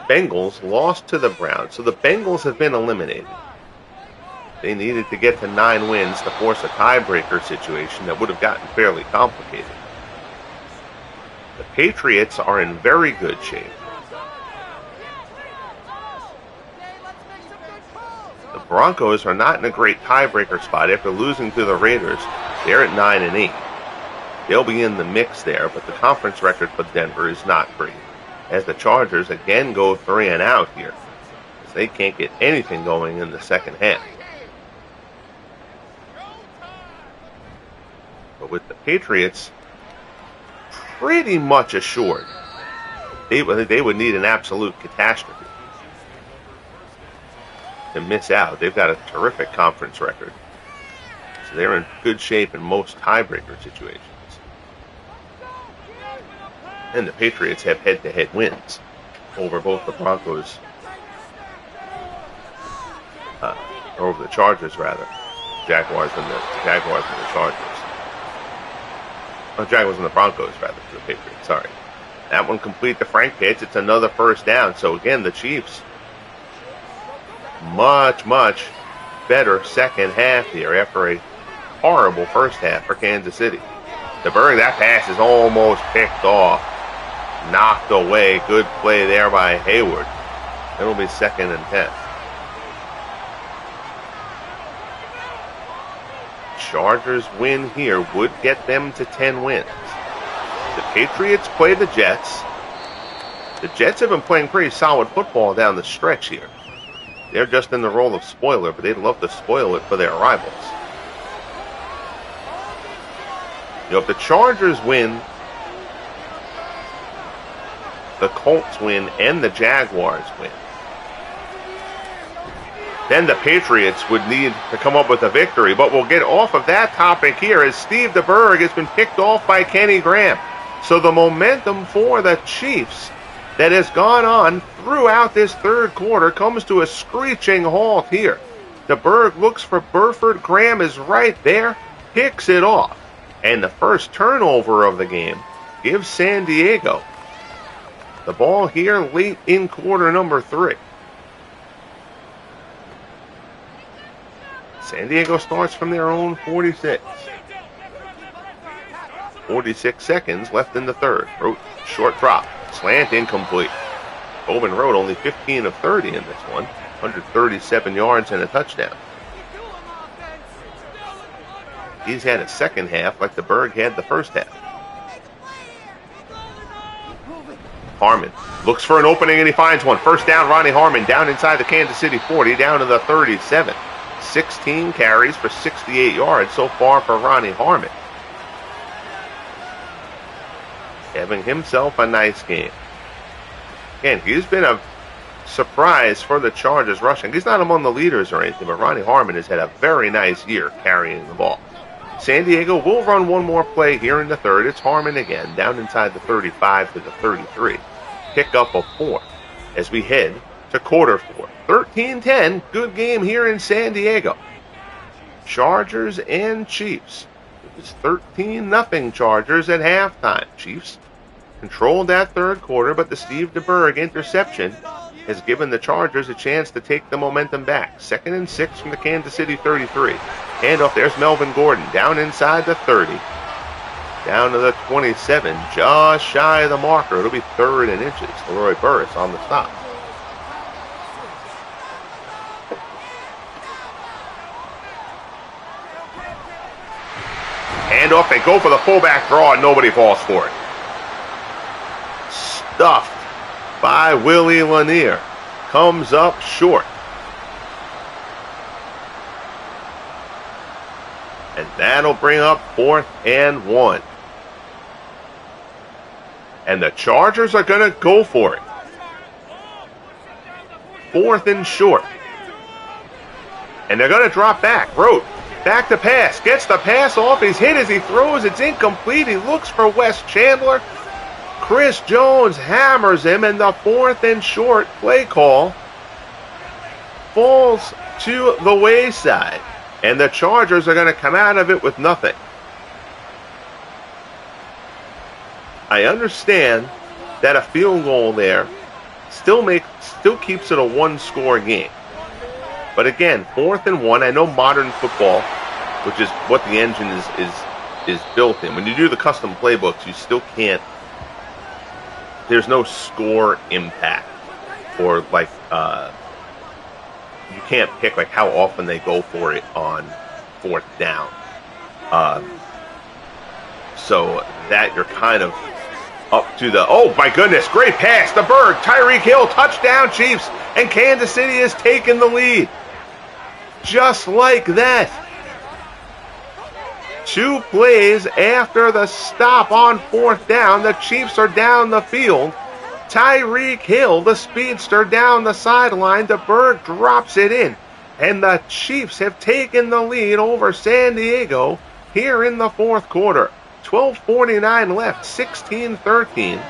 Speaker 1: The Bengals lost to the Browns, so the Bengals have been eliminated. They needed to get to 9 wins to force a tiebreaker situation that would have gotten fairly complicated. The Patriots are in very good shape. The Broncos are not in a great tiebreaker spot after losing to the Raiders. They're at 9-8. They'll be in the mix there, but the conference record for Denver is not great, as the Chargers again go 3-out here, as they can't get anything going in the second half. But with the Patriots pretty much assured, they would need an absolute catastrophe to miss out. They've got a terrific conference record, so they're in good shape in most tiebreaker situations. And the Patriots have head-to-head wins over both the Broncos, or over the Chargers rather, Jaguars and the Chargers. Jaguars and the Broncos, rather, for the Patriots, sorry. That one complete to Frank Pitts. It's another first down. So, again, the Chiefs, much, much better second half here after a horrible first half for Kansas City. DeBerg, that pass is almost picked off. Knocked away. Good play there by Hayward. It'll be 2nd and 10. Chargers win here would get them to 10 wins. The Patriots play the Jets. The Jets have been playing pretty solid football down the stretch here. They're just in the role of spoiler, but they'd love to spoil it for their rivals. If the Chargers win, the Colts win, and the Jaguars win, then the Patriots would need to come up with a victory. But we'll get off of that topic here as Steve DeBerg has been picked off by Kenny Graham. So the momentum for the Chiefs that has gone on throughout this third quarter comes to a screeching halt here. DeBerg looks for Burford. Graham is right there, picks it off. And the first turnover of the game gives San Diego the ball here late in quarter number 3. San Diego starts from their own 46. 46 seconds left in the third. Rote, short drop. Slant incomplete. Tobin Rote only 15 of 30 in this one. 137 yards and a touchdown. He's had a second half like the Berg had the first half. Harmon looks for an opening and he finds one. First down, Ronnie Harmon down inside the Kansas City 40, down to the 37. 16 carries for 68 yards so far for Ronnie Harmon. Having himself a nice game. Again, he's been a surprise for the Chargers rushing. He's not among the leaders or anything, but Ronnie Harmon has had a very nice year carrying the ball. San Diego will run one more play here in the third. It's Harmon again, down inside the 35 to the 33. Pick up of 4 as we head to quarter 4. 13-10, good game here in San Diego. Chargers and Chiefs. It was 13-0 Chargers at halftime. Chiefs controlled that third quarter, but the Steve DeBerg interception has given the Chargers a chance to take the momentum back. 2nd and 6 from the Kansas City 33. Handoff, there's Melvin Gordon, down inside the 30. Down to the 27, just shy of the marker. It'll be 3rd and inches. Leroy Burris on the stop. handoff. They go for the fullback draw, and nobody falls for it. Stuffed by Willie Lanier. Comes up short. And that'll bring up 4th and 1. And the Chargers are going to go for it. 4th and short. And they're going to drop back. Rote, back to pass. Gets the pass off. He's hit as he throws. It's incomplete. He looks for Wes Chandler. Chris Jones hammers him, and the 4th and short play call falls to the wayside. And the Chargers are going to come out of it with nothing. I understand that a field goal there still keeps it a one-score game. But again, 4th and 1. I know modern football, which is what the engine is built in. When you do the custom playbooks, you still can't. There's no score impact, or like you can't pick like how often they go for it on 4th down. So that you're kind of up to the, oh my goodness, great pass to Berg, Tyreek Hill, touchdown Chiefs, and Kansas City has taken the lead. Just like that. 2 plays after the stop on 4th down, the Chiefs are down the field. Tyreek Hill, the speedster, down the sideline. The Berg drops it in. And the Chiefs have taken the lead over San Diego here in the 4th quarter. 12:49 left, 16-13.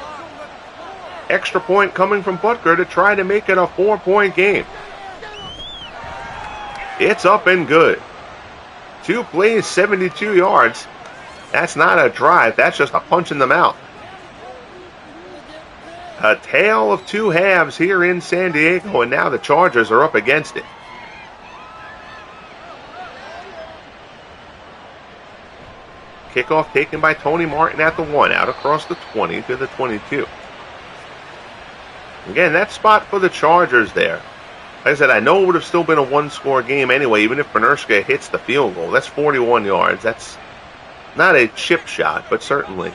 Speaker 1: Extra point coming from Butker to try to make it a 4-point game. It's up and good. 2 plays, 72 yards. That's not a drive. That's just a punch in the mouth. A tale of 2 halves here in San Diego, and now the Chargers are up against it. Kickoff taken by Tony Martin at the 1, out across the 20 to the 22. Again, that spot for the Chargers there. Like I said, I know it would have still been a one-score game anyway, even if Benerska hits the field goal. That's 41 yards. That's not a chip shot, but certainly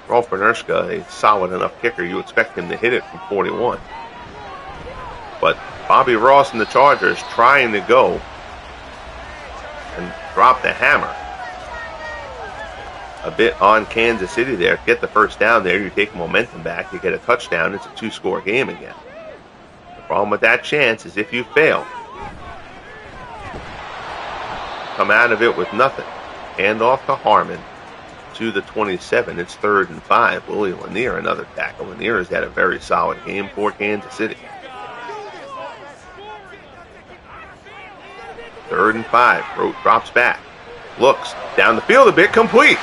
Speaker 1: Rolf Benerska, a solid enough kicker, you expect him to hit it from 41. But Bobby Ross and the Chargers trying to go and drop the hammer a bit on Kansas City there. Get the first down there, you take momentum back, you get a touchdown, it's a 2-score game again. The problem with that chance is if you fail, come out of it with nothing. Hand off to Harmon to the 27. It's 3rd and 5. Willie Lanier, another tackle. Lanier has had a very solid game for Kansas City. 3rd and 5. Rote drops back. Looks down the field a bit. Complete.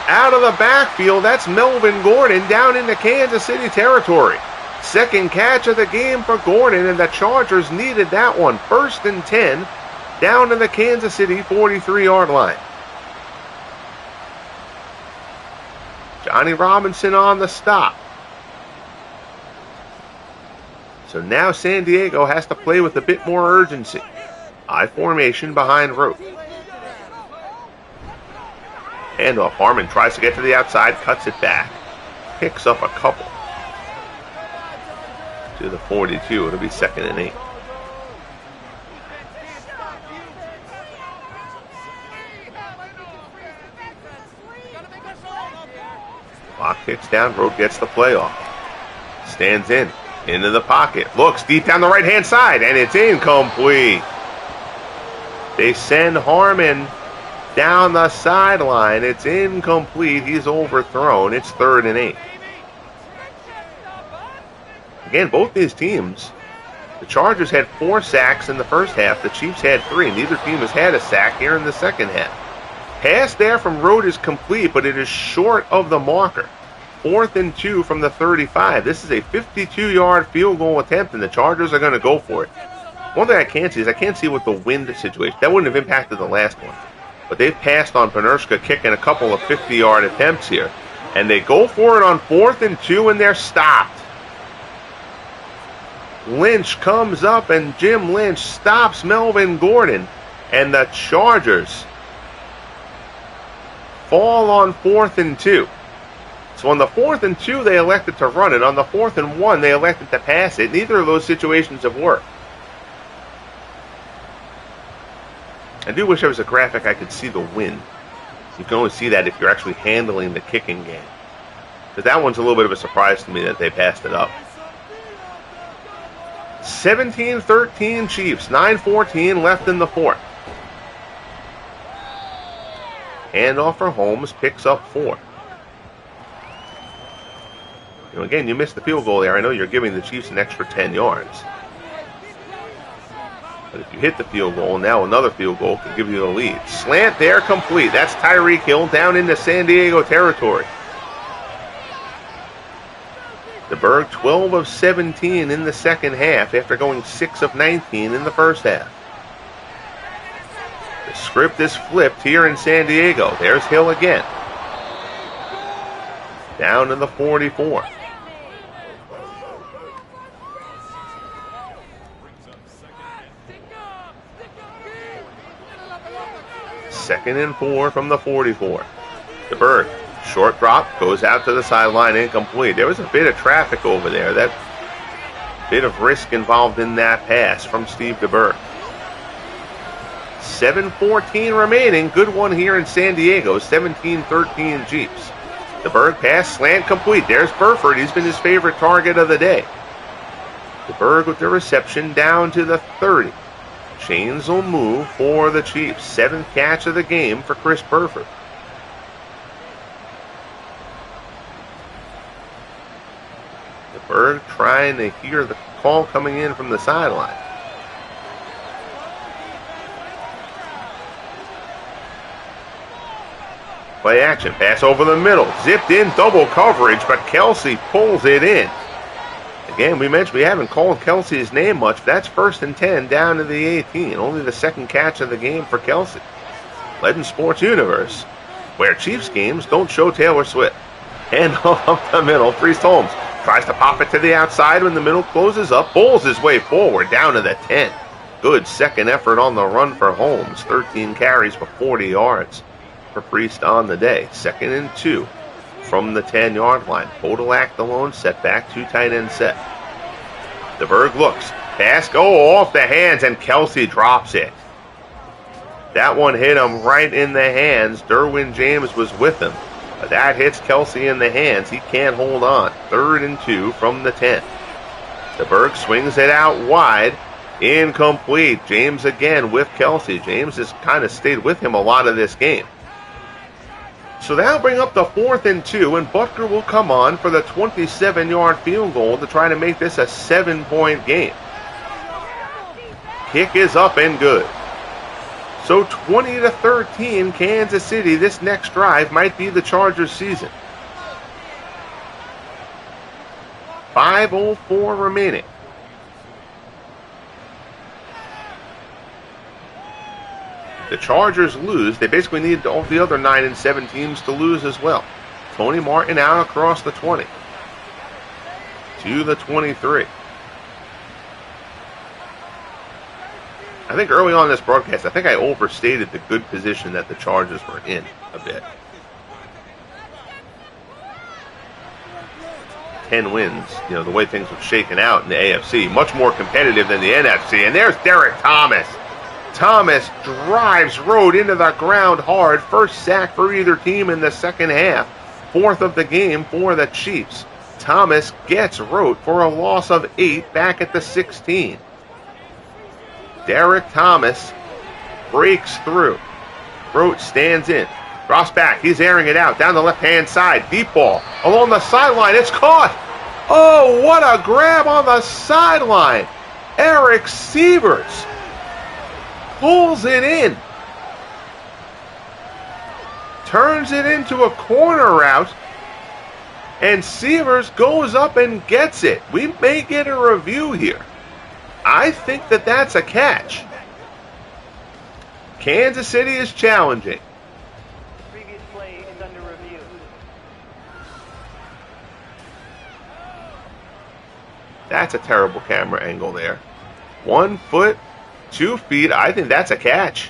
Speaker 1: Out of the backfield, that's Melvin Gordon down into Kansas City territory. Second catch of the game for Gordon, and the Chargers needed that one. 1st and 10, down to the Kansas City 43-yard line. Johnny Robinson on the stop. So now San Diego has to play with a bit more urgency. I formation behind Rote. Handoff. Harmon tries to get to the outside, cuts it back. Picks up a couple. To the 42. It'll be 2nd and 8. Clock ticks down. Rote gets the play off. Stands into the pocket. Looks deep down the right-hand side, and it's incomplete. They send Harmon down the sideline. It's incomplete. He's overthrown. It's 3rd and 8. Again, both these teams, the Chargers had 4 sacks in the first half. The Chiefs had 3. Neither team has had a sack here in the second half. Pass there from Rote is complete, but it is short of the marker. 4th and 2 from the 35. This is a 52-yard field goal attempt, and the Chargers are going to go for it. One thing I can't see is I can't see with the wind situation. That wouldn't have impacted the last one. But they've passed on Benerska kicking a couple of 50-yard attempts here. And they go for it on 4th and 2, and they're stopped. Lynch comes up, and Jim Lynch stops Melvin Gordon. And the Chargers fall on 4th and 2. So on the 4th and 2, they elected to run it. On the 4th and 1, they elected to pass it. Neither of those situations have worked. I do wish there was a graphic I could see the wind. You can only see that if you're actually handling the kicking game. But that one's a little bit of a surprise to me that they passed it up. 17-13 Chiefs, 9:14 left in the fourth. Handoff for Holmes, picks up 4. Again, you missed the field goal there. I know you're giving the Chiefs an extra 10 yards. But if you hit the field goal, now another field goal can give you the lead. Slant there, complete. That's Tyreek Hill down into San Diego territory. The Berg 12 of 17 in the second half after going 6 of 19 in the first half. The script is flipped here in San Diego. There's Hill again. Down to the 44. Second and 4 from the 44. The Berg, short drop, goes out to the sideline, incomplete. There was a bit of traffic over there. That bit of risk involved in that pass from Steve DeBerg. 7:14 remaining. Good one here in San Diego. 17-13 Chiefs. The Berg pass, slant complete. There's Burford. He's been his favorite target of the day. The Berg with the reception down to the 30. Chains will move for the Chiefs. 7th catch of the game for Chris Burford. The Berg trying to hear the call coming in from the sideline. Play action, pass over the middle, zipped in, double coverage, but Kelsey pulls it in. Again, we mentioned we haven't called Kelsey's name much, but that's 1st and 10 down to the 18. Only the 2nd catch of the game for Kelsey. Legend Sports Universe, where Chiefs games don't show Taylor Swift. Hand up the middle, Priest Holmes tries to pop it to the outside when the middle closes up, bowls his way forward down to the 10. Good second effort on the run for Holmes. 13 carries for 40 yards for Priest on the day. 2nd and 2 from the 10-yard line. Podolak the lone setback, 2 tight end set. The Berg looks. Pass go off the hands, and Kelsey drops it. That one hit him right in the hands. Derwin James was with him. But that hits Kelsey in the hands. He can't hold on. 3rd and 2 from the 10. The Berg swings it out wide. Incomplete. James again with Kelsey. James has kind of stayed with him a lot of this game. So that'll bring up the 4th and 2, and Butker will come on for the 27-yard field goal to try to make this a 7-point game. Kick is up and good. So 20-13 Kansas City. This next drive might be the Chargers' season. 5:04 remaining. The Chargers lose. They basically need all the other 9 and 7 teams to lose as well. Tony Martin out across the 20 to the 23. I think early on in this broadcast, I think I overstated the good position that the Chargers were in a bit. 10 wins, the way things were shaken out in the AFC. Much more competitive than the NFC. And there's Derrick Thomas. Thomas drives Rote into the ground hard. First sack for either team in the second half. 4th of the game for the Chiefs. Thomas gets Rote for a loss of 8 back at the 16. Derrick Thomas breaks through. Rote stands in. Drops back. He's airing it out down the left-hand side. Deep ball along the sideline. It's caught. Oh, what a grab on the sideline. Eric Sievers pulls it in. Turns it into a corner route. And Sievers goes up and gets it. We may get a review here. I think that that's a catch. Kansas City is challenging.
Speaker 2: The previous play is under review.
Speaker 1: That's a terrible camera angle there. 1 foot, 2 feet. I think that's a catch.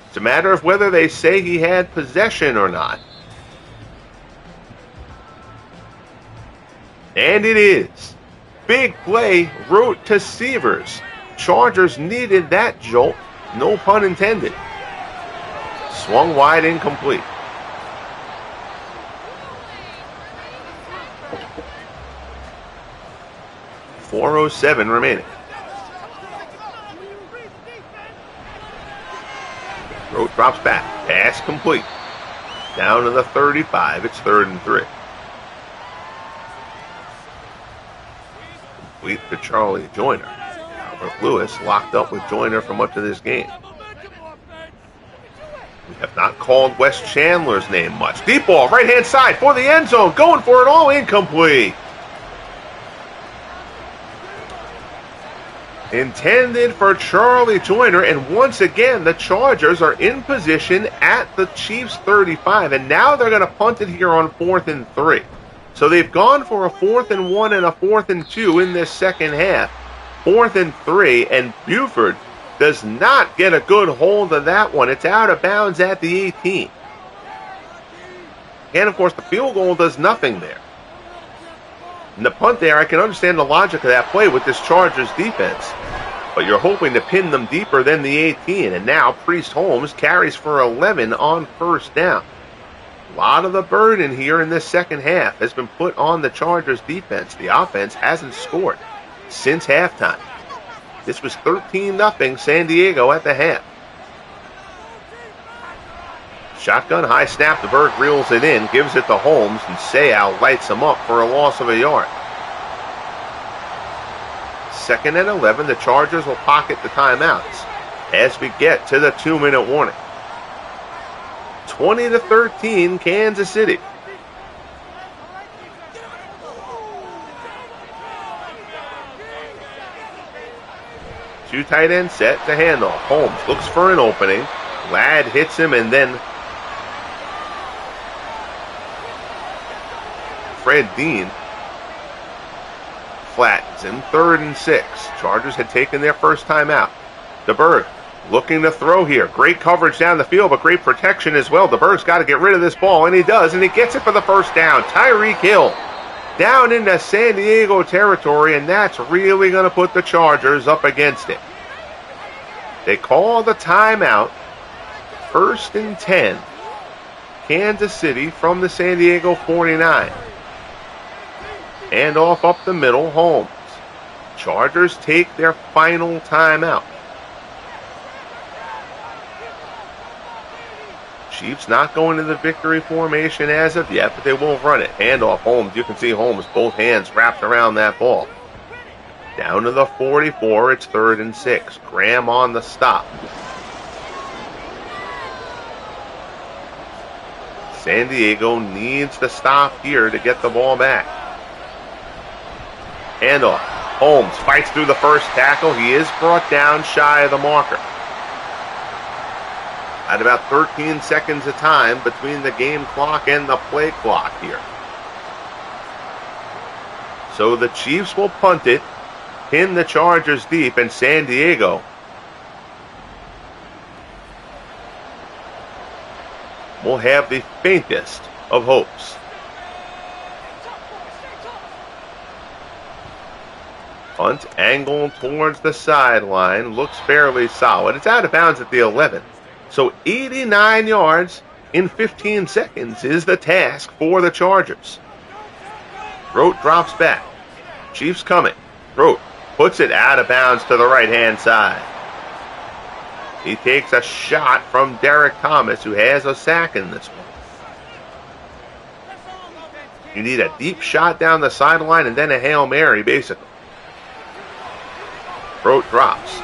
Speaker 1: It's a matter of whether they say he had possession or not. And it is. Big play, Rote to Severs. Chargers needed that jolt, no pun intended. Swung wide, incomplete. .407 remaining. Rote drops back. Pass complete. Down to the 35. It's 3rd and 3. Complete to Charlie Joyner. Albert Lewis locked up with Joyner for much of this game. We have not called Wes Chandler's name much. Deep ball, right-hand side for the end zone. Going for it all, incomplete. Intended for Charlie Joyner, and once again the Chargers are in position at the Chiefs 35, and now they're going to punt it here on 4th and 3. So they've gone for a 4th and 1 and a 4th and 2 in this second half. 4th and 3, and Buford does not get a good hold of that one. It's out of bounds at the 18. And of course the field goal does nothing there. And the punt there, I can understand the logic of that play with this Chargers defense. But you're hoping to pin them deeper than the 18. And now Priest Holmes carries for 11 on 1st down. A lot of the burden here in this second half has been put on the Chargers defense. The offense hasn't scored since halftime. This was 13-0 San Diego at the half. Shotgun high snap. The Berg reels it in, gives it to Holmes, and Seau lights him up for a loss of a yard. 2nd and 11. The Chargers will pocket the timeouts as we get to the 2-minute warning. 20-13, Kansas City. Two tight end set to handoff. Holmes looks for an opening. Ladd hits him, and then Fred Dean flattens him. 3rd and 6. Chargers had taken their first timeout. DeBerg looking to throw here. Great coverage down the field, but great protection as well. DeBerg's got to get rid of this ball, and he does, and he gets it for the first down. Tyreek Hill down into San Diego territory, and that's really going to put the Chargers up against it. They call the timeout. 1st and 10. Kansas City from the San Diego 49. And off up the middle, Holmes. Chargers take their final timeout. Chiefs not going to the victory formation as of yet, but they will run it. Handoff Holmes. You can see Holmes, both hands wrapped around that ball. Down to the 44. It's 3rd and 6. Graham on the stop. San Diego needs to stop here to get the ball back. Handoff. Holmes fights through the first tackle. He is brought down shy of the marker. At about 13 seconds of time between the game clock and the play clock here. So the Chiefs will punt it, pin the Chargers deep, and San Diego will have the faintest of hopes. Punt angled towards the sideline. Looks fairly solid. It's out of bounds at the 11. So 89 yards in 15 seconds is the task for the Chargers. Rote drops back. Chiefs coming. Rote puts it out of bounds to the right-hand side. He takes a shot from Derrick Thomas, who has a sack in this one. You need a deep shot down the sideline and then a Hail Mary, basically. Rote drops.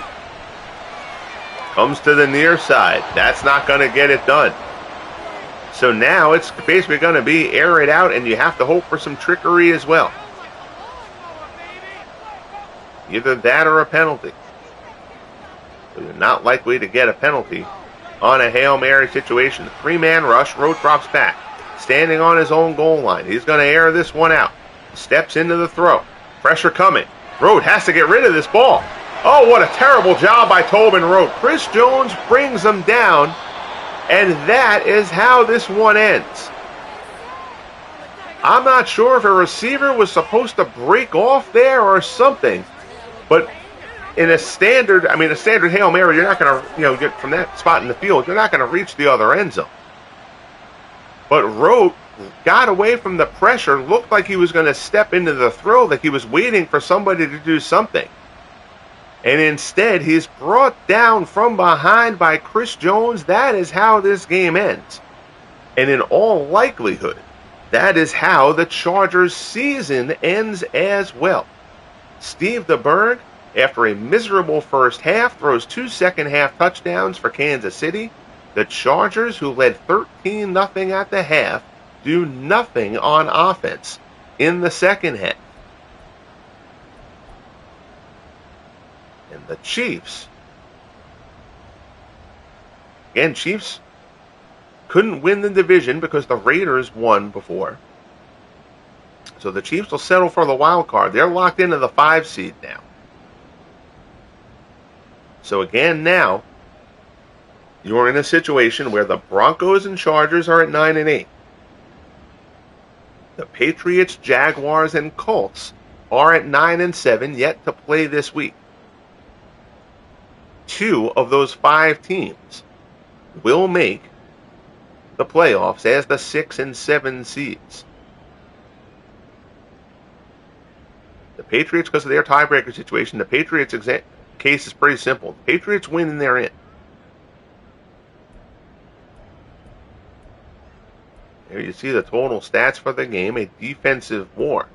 Speaker 1: Comes to the near side. That's not going to get it done. So now it's basically going to be air it out, and you have to hope for some trickery as well. Either that or a penalty. So you're not likely to get a penalty on a Hail Mary situation. 3-man rush. Rote drops back. Standing on his own goal line. He's going to air this one out. Steps into the throw. Pressure coming. Rote has to get rid of this ball. Oh, what a terrible job by Tobin Rote. Chris Jones brings him down And that is how this one ends. I'm not sure if a receiver was supposed to break off there or something, but in a standard Hail Mary, you're not going to, get from that spot in the field, you're not going to reach the other end zone. But Rote got away from the pressure, looked like he was going to step into the throw, like he was waiting for somebody to do something. And instead, he's brought down from behind by Chris Jones. That is how this game ends. And in all likelihood, that is how the Chargers' season ends as well. Steve DeBerg, after a miserable first half, throws 2 second-half touchdowns for Kansas City. The Chargers, who led 13-0 at the half, do nothing on offense in the second half. And the Chiefs, again, Chiefs couldn't win the division because the Raiders won before. So the Chiefs will settle for the wild card. They're locked into the 5 seed now. So again, now you're in a situation where the Broncos and Chargers are at 9-8. The Patriots, Jaguars, and Colts are at 9-7, yet to play this week. 2 of those 5 teams will make the playoffs as the 6 and 7 seeds. The Patriots, because of their tiebreaker situation, the Patriots' case is pretty simple. The Patriots win and they're in. Here you see the total stats for the game, a defensive war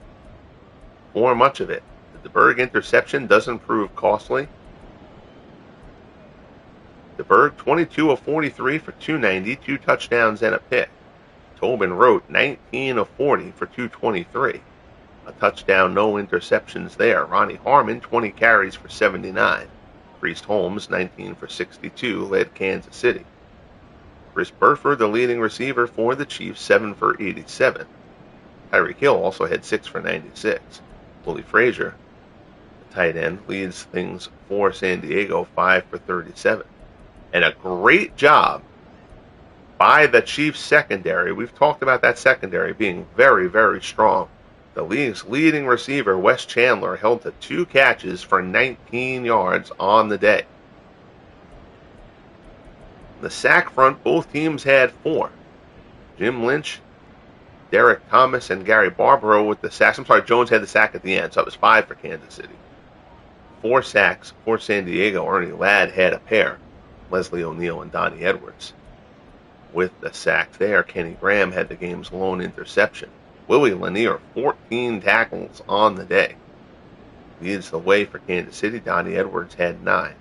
Speaker 1: for much of it. The DeBerg interception doesn't prove costly. DeBerg, 22 of 43 for 290, 2 touchdowns and a pick. Tobin Rote, 19 of 40 for 223. A touchdown, no interceptions there. Ronnie Harmon, 20 carries for 79. Priest Holmes, 19 for 62, led Kansas City. Chris Burford, the leading receiver for the Chiefs, 7 for 87. Tyreek Hill also had 6 for 96. Willie Frazier, the tight end, leads things for San Diego, 5 for 37. And a great job by the Chiefs secondary. We've talked about that secondary being very, very strong. The league's leading receiver, Wes Chandler, held to 2 catches for 19 yards on the day. The sack front, both teams had 4. Jim Lynch, Derrick Thomas, and Gary Barbaro with the sacks. I'm sorry, Jones had the sack at the end, so it was 5 for Kansas City. 4 sacks for San Diego. Ernie Ladd had a pair. Leslie O'Neal and Donnie Edwards. With the sack there, Kenny Graham had the game's lone interception. Willie Lanier, 14 tackles on the day. Leads the way for Kansas City. Donnie Edwards had 9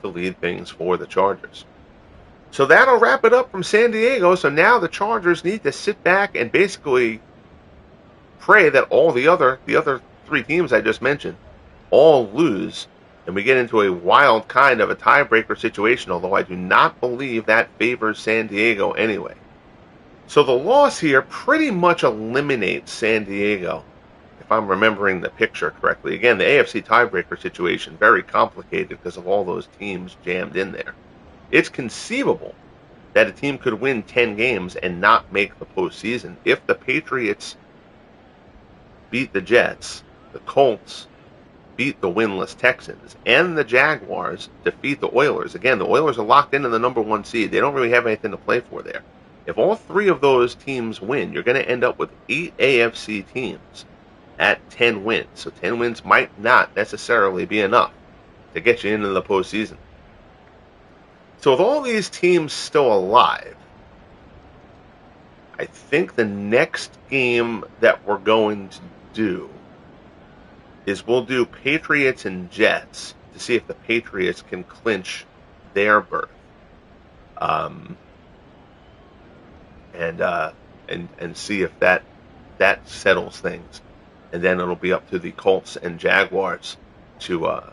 Speaker 1: to lead things for the Chargers. So that'll wrap it up from San Diego. So now the Chargers need to sit back and basically pray that all the other 3 teams I just mentioned all lose, and we get into a wild kind of a tiebreaker situation, although I do not believe that favors San Diego anyway. So the loss here pretty much eliminates San Diego, if I'm remembering the picture correctly. Again, the AFC tiebreaker situation, very complicated because of all those teams jammed in there. It's conceivable that a team could win 10 games and not make the postseason if the Patriots beat the Jets, the Colts beat the winless Texans, and the Jaguars defeat the Oilers. Again, the Oilers are locked into the number 1 seed. They don't really have anything to play for there. If all 3 of those teams win, you're going to end up with 8 AFC teams at 10 wins. So 10 wins might not necessarily be enough to get you into the postseason. So with all these teams still alive, I think the next game that we're going to do is we'll do Patriots and Jets to see if the Patriots can clinch their berth. And see if that settles things. And then it'll be up to the Colts and Jaguars to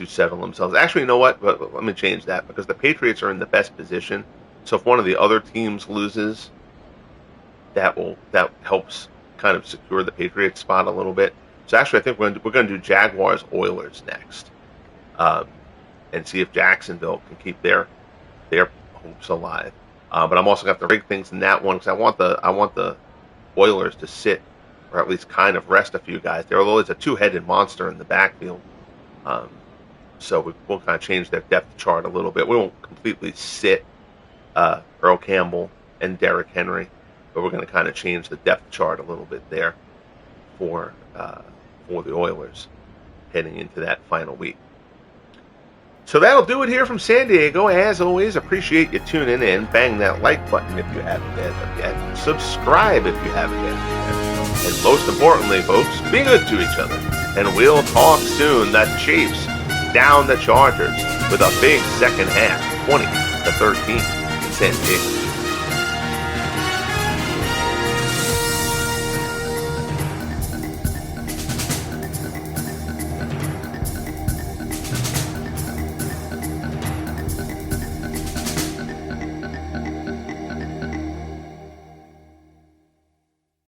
Speaker 1: settle themselves. Actually, you know what? Let me change that, because the Patriots are in the best position. So if one of the other teams loses, that helps kind of secure the Patriots spot a little bit. So actually, I think we're going to do Jaguars Oilers next, and see if Jacksonville can keep their hopes alive. But I'm also going to have to rig things in that one because I want the Oilers to sit, or at least kind of rest a few guys. There always a two-headed monster in the backfield. So we'll kind of change that depth chart a little bit. We won't completely sit Earl Campbell and Derrick Henry, but we're going to kind of change the depth chart a little bit there for the Oilers heading into that final week. So that'll do it here from San Diego. As always, appreciate you tuning in. Bang that like button if you haven't yet. Subscribe if you haven't yet. And most importantly, folks, be good to each other. And we'll talk soon. The Chiefs down the Chargers with a big second half, 20-13 in San Diego.